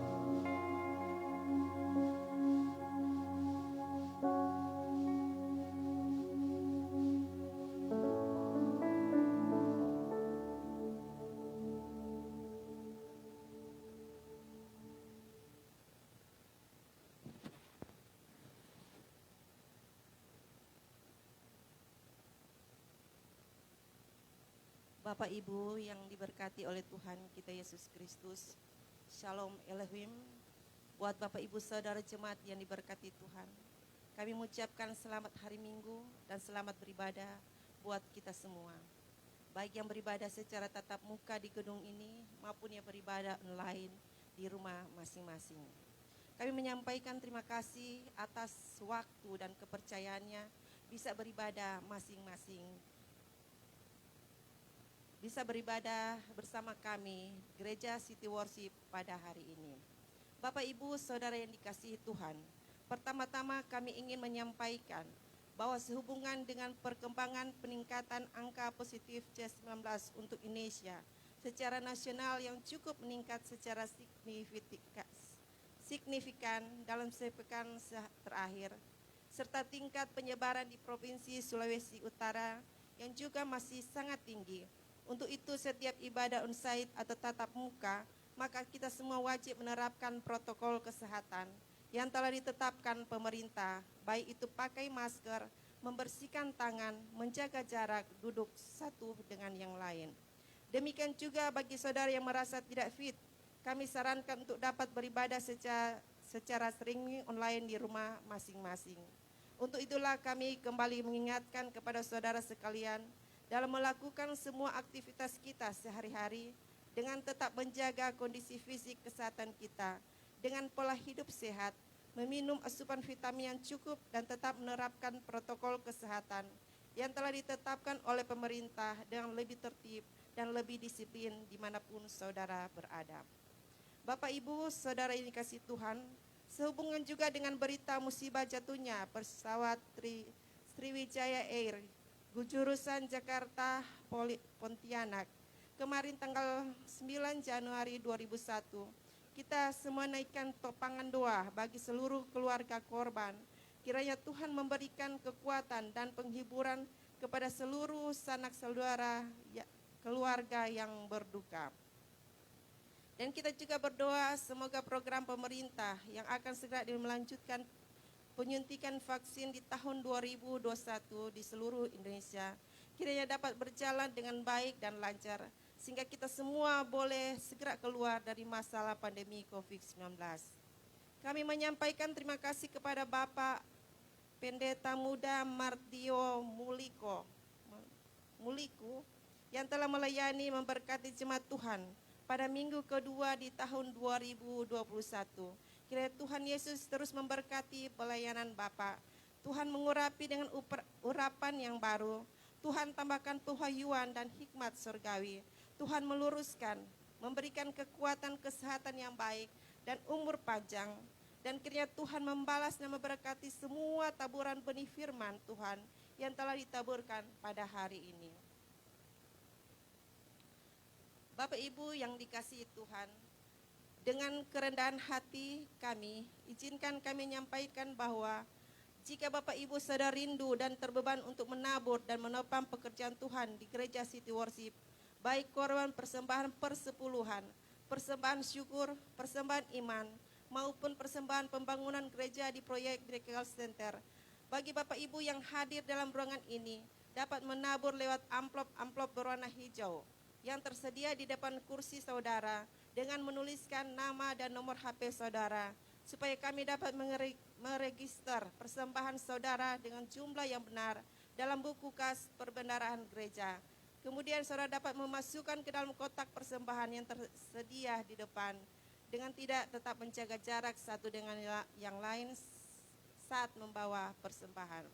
Bapak Ibu yang diberkati oleh Tuhan kita Yesus Kristus, Shalom Elohim. Buat Bapak Ibu Saudara jemaat yang diberkati Tuhan, kami mengucapkan selamat hari Minggu dan selamat beribadah buat kita semua. Baik yang beribadah secara tatap muka di gedung ini maupun yang beribadah online di rumah masing-masing. Kami menyampaikan terima kasih atas waktu dan kepercayaannya bisa beribadah masing-masing. Bisa beribadah bersama kami, Gereja City Worship pada hari ini. Bapak Ibu Saudara yang dikasihi Tuhan, pertama-tama kami ingin menyampaikan bahwa sehubungan dengan perkembangan peningkatan angka positif C19 untuk Indonesia secara nasional yang cukup meningkat secara signifikan dalam sepekan terakhir, serta tingkat penyebaran di Provinsi Sulawesi Utara yang juga masih sangat tinggi. Untuk itu setiap ibadah onsite atau tatap muka, maka kita semua wajib menerapkan protokol kesehatan yang telah ditetapkan pemerintah, baik itu pakai masker, membersihkan tangan, menjaga jarak, duduk satu dengan yang lain. Demikian juga bagi saudara yang merasa tidak fit, kami sarankan untuk dapat beribadah secara sering online di rumah masing-masing. Untuk itulah kami kembali mengingatkan kepada saudara sekalian, dalam melakukan semua aktivitas kita sehari-hari dengan tetap menjaga kondisi fisik kesehatan kita, dengan pola hidup sehat, meminum asupan vitamin yang cukup dan tetap menerapkan protokol kesehatan yang telah ditetapkan oleh pemerintah dengan lebih tertib dan lebih disiplin dimanapun saudara berada. Bapak Ibu Saudara yang dikasihi Tuhan, sehubungan juga dengan berita musibah jatuhnya pesawat Sriwijaya Air jurusan Jakarta Pontianak kemarin tanggal 9 Januari 2001, kita semua naikkan topangan doa bagi seluruh keluarga korban. Kiranya Tuhan memberikan kekuatan dan penghiburan kepada seluruh sanak saudara keluarga yang berduka. Dan kita juga berdoa semoga program pemerintah yang akan segera melanjutkan penyuntikan vaksin di tahun 2021 di seluruh Indonesia kiranya dapat berjalan dengan baik dan lancar sehingga kita semua boleh segera keluar dari masalah pandemi COVID-19. Kami menyampaikan terima kasih kepada Bapak Pendeta Muda Martio Muliku yang telah melayani memberkati jemaat Tuhan pada minggu kedua di tahun 2021. Kiranya Tuhan Yesus terus memberkati pelayanan Bapak. Tuhan mengurapi dengan urapan yang baru. Tuhan tambahkan pewahyuan dan hikmat surgawi. Tuhan meluruskan, memberikan kekuatan kesehatan yang baik dan umur panjang. Dan kiranya Tuhan membalas dan memberkati semua taburan benih firman Tuhan yang telah ditaburkan pada hari ini. Bapak Ibu yang dikasihi Tuhan, dengan kerendahan hati kami, izinkan kami menyampaikan bahwa jika Bapak Ibu Saudara rindu dan terbeban untuk menabur dan menopang pekerjaan Tuhan di Gereja City Worship, baik korban persembahan persepuluhan, persembahan syukur, persembahan iman, maupun persembahan pembangunan gereja di proyek Miracle Center, bagi Bapak Ibu yang hadir dalam ruangan ini, dapat menabur lewat amplop-amplop berwarna hijau yang tersedia di depan kursi saudara, dengan menuliskan nama dan nomor HP saudara, supaya kami dapat meregister persembahan saudara dengan jumlah yang benar dalam buku kas perbendaharaan gereja. Kemudian saudara dapat memasukkan ke dalam kotak persembahan yang tersedia di depan dengan tidak tetap menjaga jarak satu dengan yang lain saat membawa persembahan.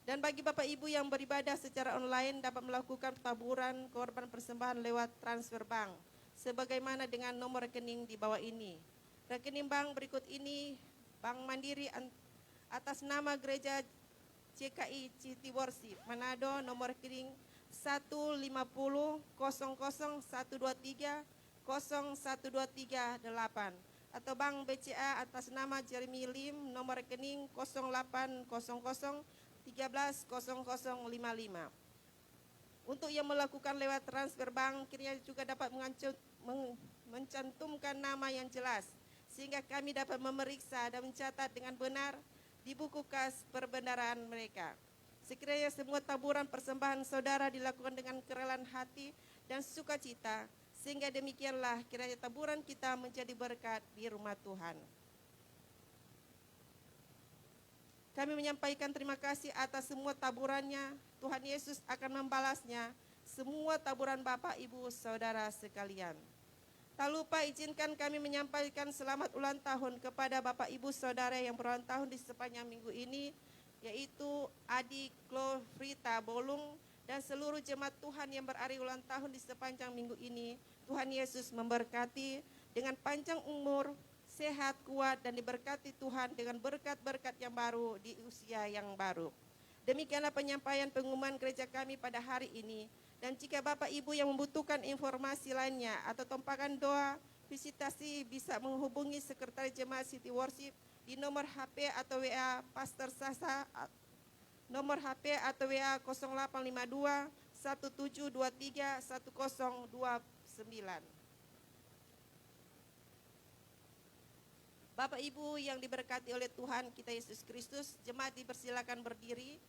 Dan bagi Bapak Ibu yang beribadah secara online dapat melakukan taburan korban persembahan lewat transfer bank sebagaimana dengan nomor rekening di bawah ini. Rekening bank berikut ini: Bank Mandiri atas nama Gereja CKI City Worship Manado, nomor rekening 1500123012338, atau Bank BCA atas nama Jeremy Lim, nomor rekening 0800130055. Untuk yang melakukan lewat transfer bank, kiranya juga dapat mencantumkan nama yang jelas, sehingga kami dapat memeriksa dan mencatat dengan benar di buku kas perbendaharaan mereka. Sekiranya semua taburan persembahan saudara dilakukan dengan kerelaan hati dan sukacita, sehingga demikianlah kiranya taburan kita menjadi berkat di rumah Tuhan. Kami menyampaikan terima kasih atas semua taburannya. Tuhan Yesus akan membalasnya, semua taburan Bapak, Ibu, Saudara sekalian. Tak lupa izinkan kami menyampaikan selamat ulang tahun kepada Bapak, Ibu, Saudara yang berulang tahun di sepanjang minggu ini, yaitu Adi Clovrita Bolung dan seluruh jemaat Tuhan yang berari ulang tahun di sepanjang minggu ini. Tuhan Yesus memberkati dengan panjang umur, sehat, kuat, dan diberkati Tuhan dengan berkat-berkat yang baru di usia yang baru. Demikianlah penyampaian pengumuman gereja kami pada hari ini. Dan jika Bapak Ibu yang membutuhkan informasi lainnya atau tompakan doa, visitasi bisa menghubungi Sekretaris Jemaat City Worship di nomor HP atau WA Pastor Sasa, nomor HP atau WA 0852 1723 1029. Bapak Ibu yang diberkati oleh Tuhan kita Yesus Kristus, jemaat dipersilakan berdiri.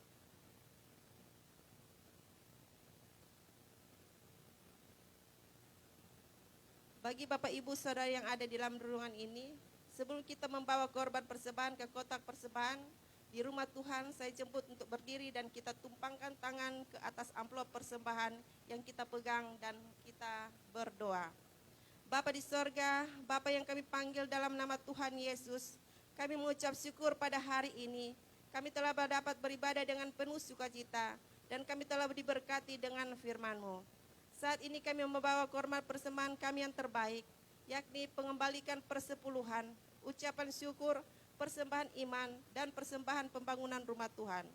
Bagi Bapak Ibu Saudara yang ada di dalam ruangan ini, sebelum kita membawa korban persembahan ke kotak persembahan di rumah Tuhan, saya jemput untuk berdiri dan kita tumpangkan tangan ke atas amplop persembahan yang kita pegang dan kita berdoa. Bapa di sorga, Bapa yang kami panggil dalam nama Tuhan Yesus, kami mengucap syukur pada hari ini. Kami telah dapat beribadah dengan penuh sukacita dan kami telah diberkati dengan firman-Mu. Saat ini kami membawa korban persembahan kami yang terbaik, yakni pengembalikan persepuluhan, ucapan syukur, persembahan iman, dan persembahan pembangunan rumah Tuhan.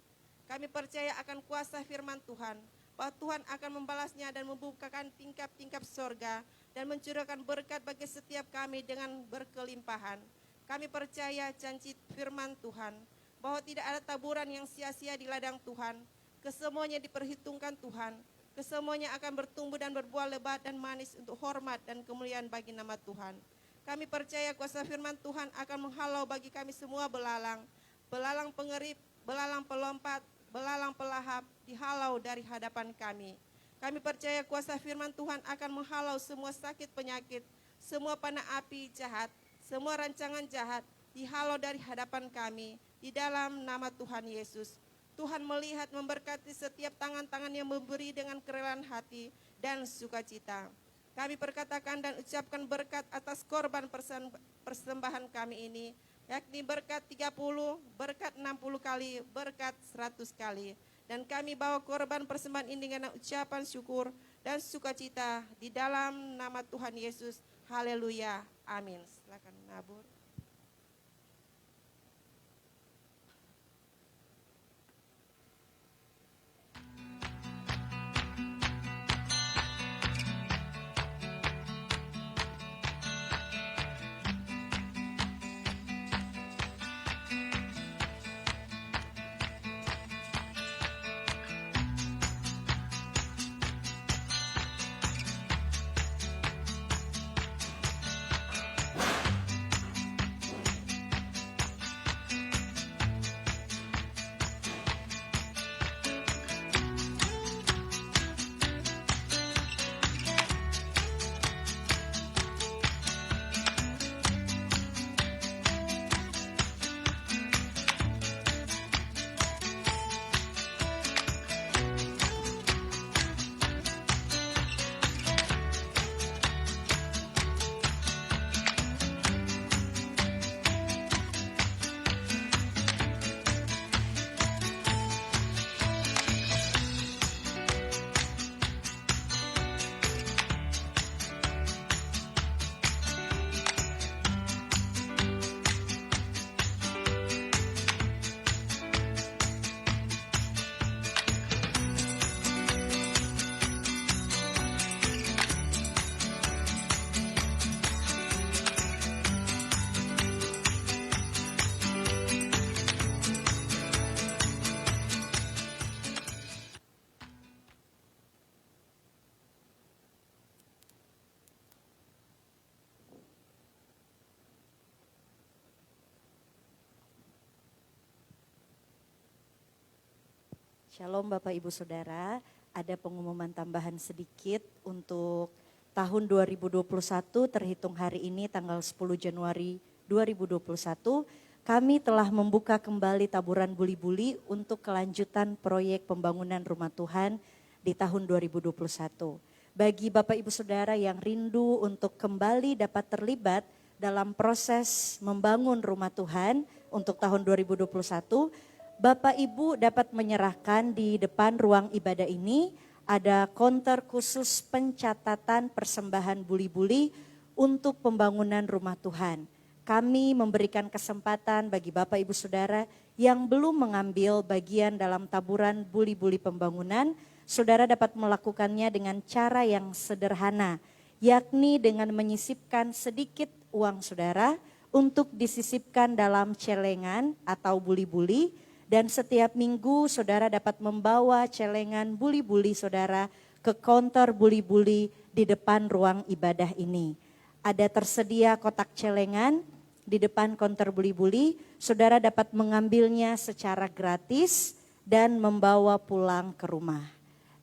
Kami percaya akan kuasa firman Tuhan, bahwa Tuhan akan membalasnya dan membukakan tingkap-tingkap sorga dan mencurahkan berkat bagi setiap kami dengan berkelimpahan. Kami percaya janji firman Tuhan, bahwa tidak ada taburan yang sia-sia di ladang Tuhan. Kesemuanya diperhitungkan Tuhan, kesemuanya akan bertumbuh dan berbuah lebat dan manis untuk hormat dan kemuliaan bagi nama Tuhan. Kami percaya kuasa firman Tuhan akan menghalau bagi kami semua belalang, belalang pengerip, belalang pelompat, belalang pelahap, dihalau dari hadapan kami. Kami percaya kuasa firman Tuhan akan menghalau semua sakit penyakit, semua panah api jahat, semua rancangan jahat, dihalau dari hadapan kami, di dalam nama Tuhan Yesus. Tuhan melihat memberkati setiap tangan-tangan yang memberi dengan kerelaan hati dan sukacita. Kami perkatakan dan ucapkan berkat atas korban persembahan kami ini, yakni berkat 30, berkat 60 kali, berkat 100 kali. Dan kami bawa korban persembahan ini dengan ucapan syukur dan sukacita di dalam nama Tuhan Yesus. Haleluya. Amin. Silakan menabur. Shalom Bapak Ibu Saudara, ada pengumuman tambahan sedikit untuk tahun 2021 terhitung hari ini tanggal 10 Januari 2021. Kami telah membuka kembali taburan buli-buli untuk kelanjutan proyek pembangunan rumah Tuhan di tahun 2021. Bagi Bapak Ibu Saudara yang rindu untuk kembali dapat terlibat dalam proses membangun rumah Tuhan untuk tahun 2021, Bapak Ibu dapat menyerahkan di depan ruang ibadah ini ada konter khusus pencatatan persembahan buli-buli untuk pembangunan rumah Tuhan. Kami memberikan kesempatan bagi Bapak Ibu Saudara yang belum mengambil bagian dalam taburan buli-buli pembangunan, saudara dapat melakukannya dengan cara yang sederhana, yakni dengan menyisipkan sedikit uang saudara untuk disisipkan dalam celengan atau buli-buli. Dan setiap minggu saudara dapat membawa celengan buli-buli saudara ke konter buli-buli di depan ruang ibadah ini. Ada tersedia kotak celengan di depan konter buli-buli, saudara dapat mengambilnya secara gratis dan membawa pulang ke rumah.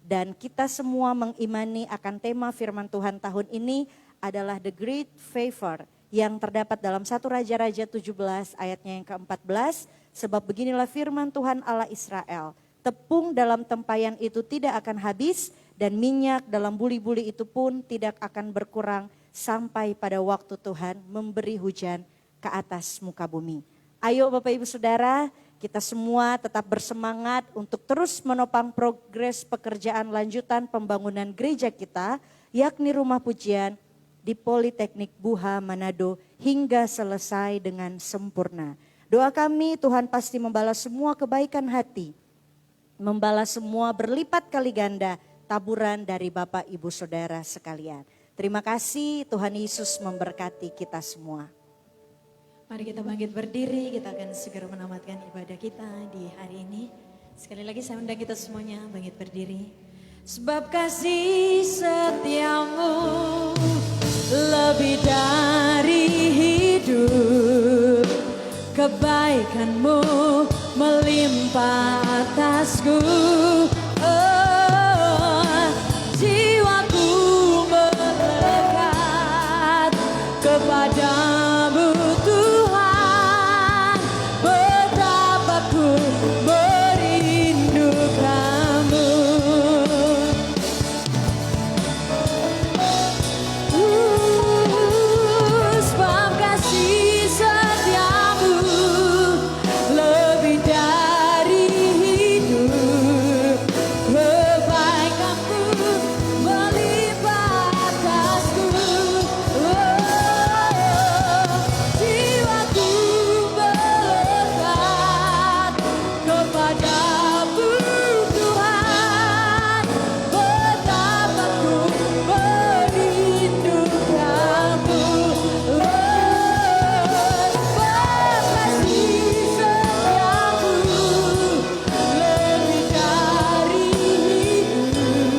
Dan kita semua mengimani akan tema firman Tuhan tahun ini adalah The Great Favor yang terdapat dalam 1 Raja-Raja 17 ayatnya yang ke-14. Sebab beginilah firman Tuhan Allah Israel, tepung dalam tempayan itu tidak akan habis dan minyak dalam buli-buli itu pun tidak akan berkurang sampai pada waktu Tuhan memberi hujan ke atas muka bumi. Ayo Bapak Ibu Saudara, kita semua tetap bersemangat untuk terus menopang progres pekerjaan lanjutan pembangunan gereja kita, yakni rumah pujian di Politeknik Buha Manado hingga selesai dengan sempurna. Doa kami Tuhan pasti membalas semua kebaikan hati, membalas semua berlipat kali ganda taburan dari Bapak Ibu Saudara sekalian. Terima kasih, Tuhan Yesus memberkati kita semua. Mari kita bangkit berdiri, kita akan segera menamatkan ibadah kita di hari ini. Sekali lagi saya undang kita semuanya bangkit berdiri. Sebab kasih setiamu lebih dari hidup, kebaikanmu melimpah atasku. Oh, jiwaku melekat kepadamu Tuhan, betapa ku merindukanmu. Sebab kasih setiamu lebih dari hidup, kebaikanmu melimpah atasku. Jiwaku melekat kepadamu Tuhan, betapa ku merindukanmu. Kasih setiamu lebih dari hidup,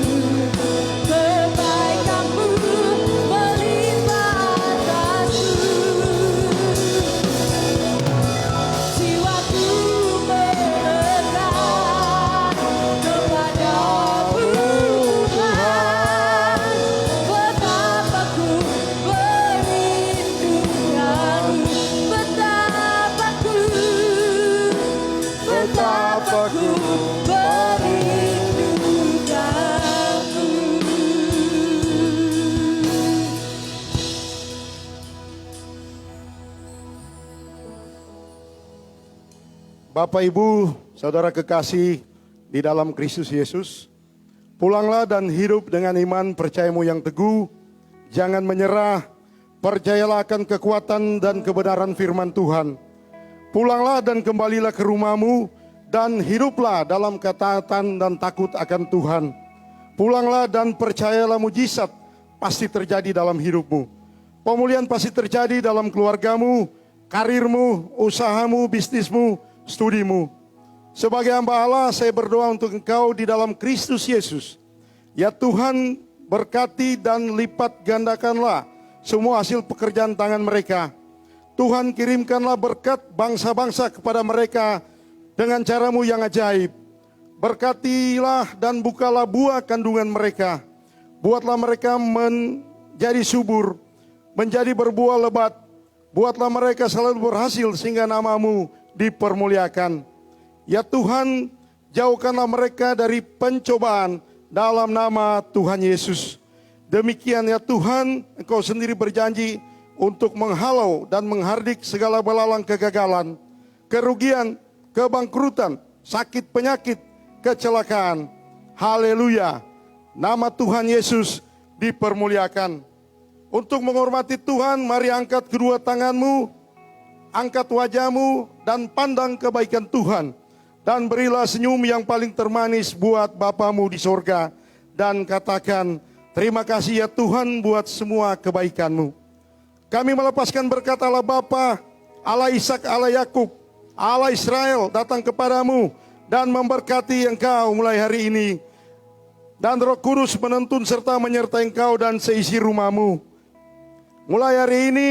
kebaikanmu melimpah atasku. Jiwaku melekat kepadamu Tuhan, betapa ku merindukanmu. Betapa ku merindukanmu. Bapak Ibu, Saudara kekasih di dalam Kristus Yesus, pulanglah dan hidup dengan iman percayamu yang teguh, jangan menyerah, percayalah akan kekuatan dan kebenaran firman Tuhan. Pulanglah dan kembalilah ke rumahmu dan hiduplah dalam ketaatan dan takut akan Tuhan. Pulanglah dan percayalah mujizat pasti terjadi dalam hidupmu. Pemulihan pasti terjadi dalam keluargamu, karirmu, usahamu, bisnismu, studimu. Sebagai hamba Allah, saya berdoa untuk engkau di dalam Kristus Yesus. Ya Tuhan, berkati dan lipat gandakanlah semua hasil pekerjaan tangan mereka. Tuhan, kirimkanlah berkat bangsa-bangsa kepada mereka dengan caramu yang ajaib. Berkatilah dan bukalah buah kandungan mereka. Buatlah mereka menjadi subur, menjadi berbuah lebat. Buatlah mereka selalu berhasil sehingga namamu dipermuliakan. Ya Tuhan, jauhkanlah mereka dari pencobaan dalam nama Tuhan Yesus. Demikian ya Tuhan, Engkau sendiri berjanji untuk menghalau dan menghardik segala belalang kegagalan, kerugian, kebangkrutan, sakit penyakit, kecelakaan. Haleluya. Nama Tuhan Yesus dipermuliakan. Untuk menghormati Tuhan, mari angkat kedua tanganmu, angkat wajahmu dan pandang kebaikan Tuhan. Dan berilah senyum yang paling termanis buat Bapamu di sorga. Dan katakan, terima kasih ya Tuhan buat semua kebaikan-Mu. Kami melepaskan berkat Allah Bapa, Allah Ishak, Allah Yakub, Allah Israel datang kepadamu dan memberkati engkau mulai hari ini. Dan Roh Kudus menuntun serta menyertai engkau dan seisi rumahmu. Mulai hari ini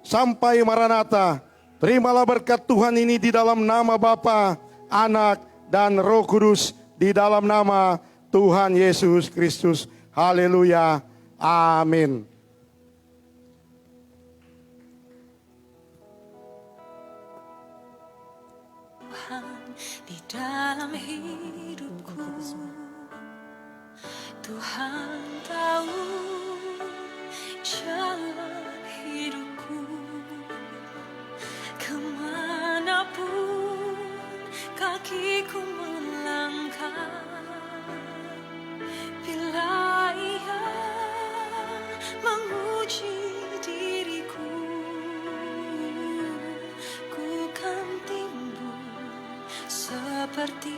sampai Maranatha, terimalah berkat Tuhan ini di dalam nama Bapa, Anak, dan Roh Kudus, di dalam nama Tuhan Yesus Kristus. Haleluya. Amin. Tuhan di dalam hidupku, Tuhan tahu jalan hidupku, kemanapun kakiku melangkah, bila Ia menguji diriku, ku kan timbul seperti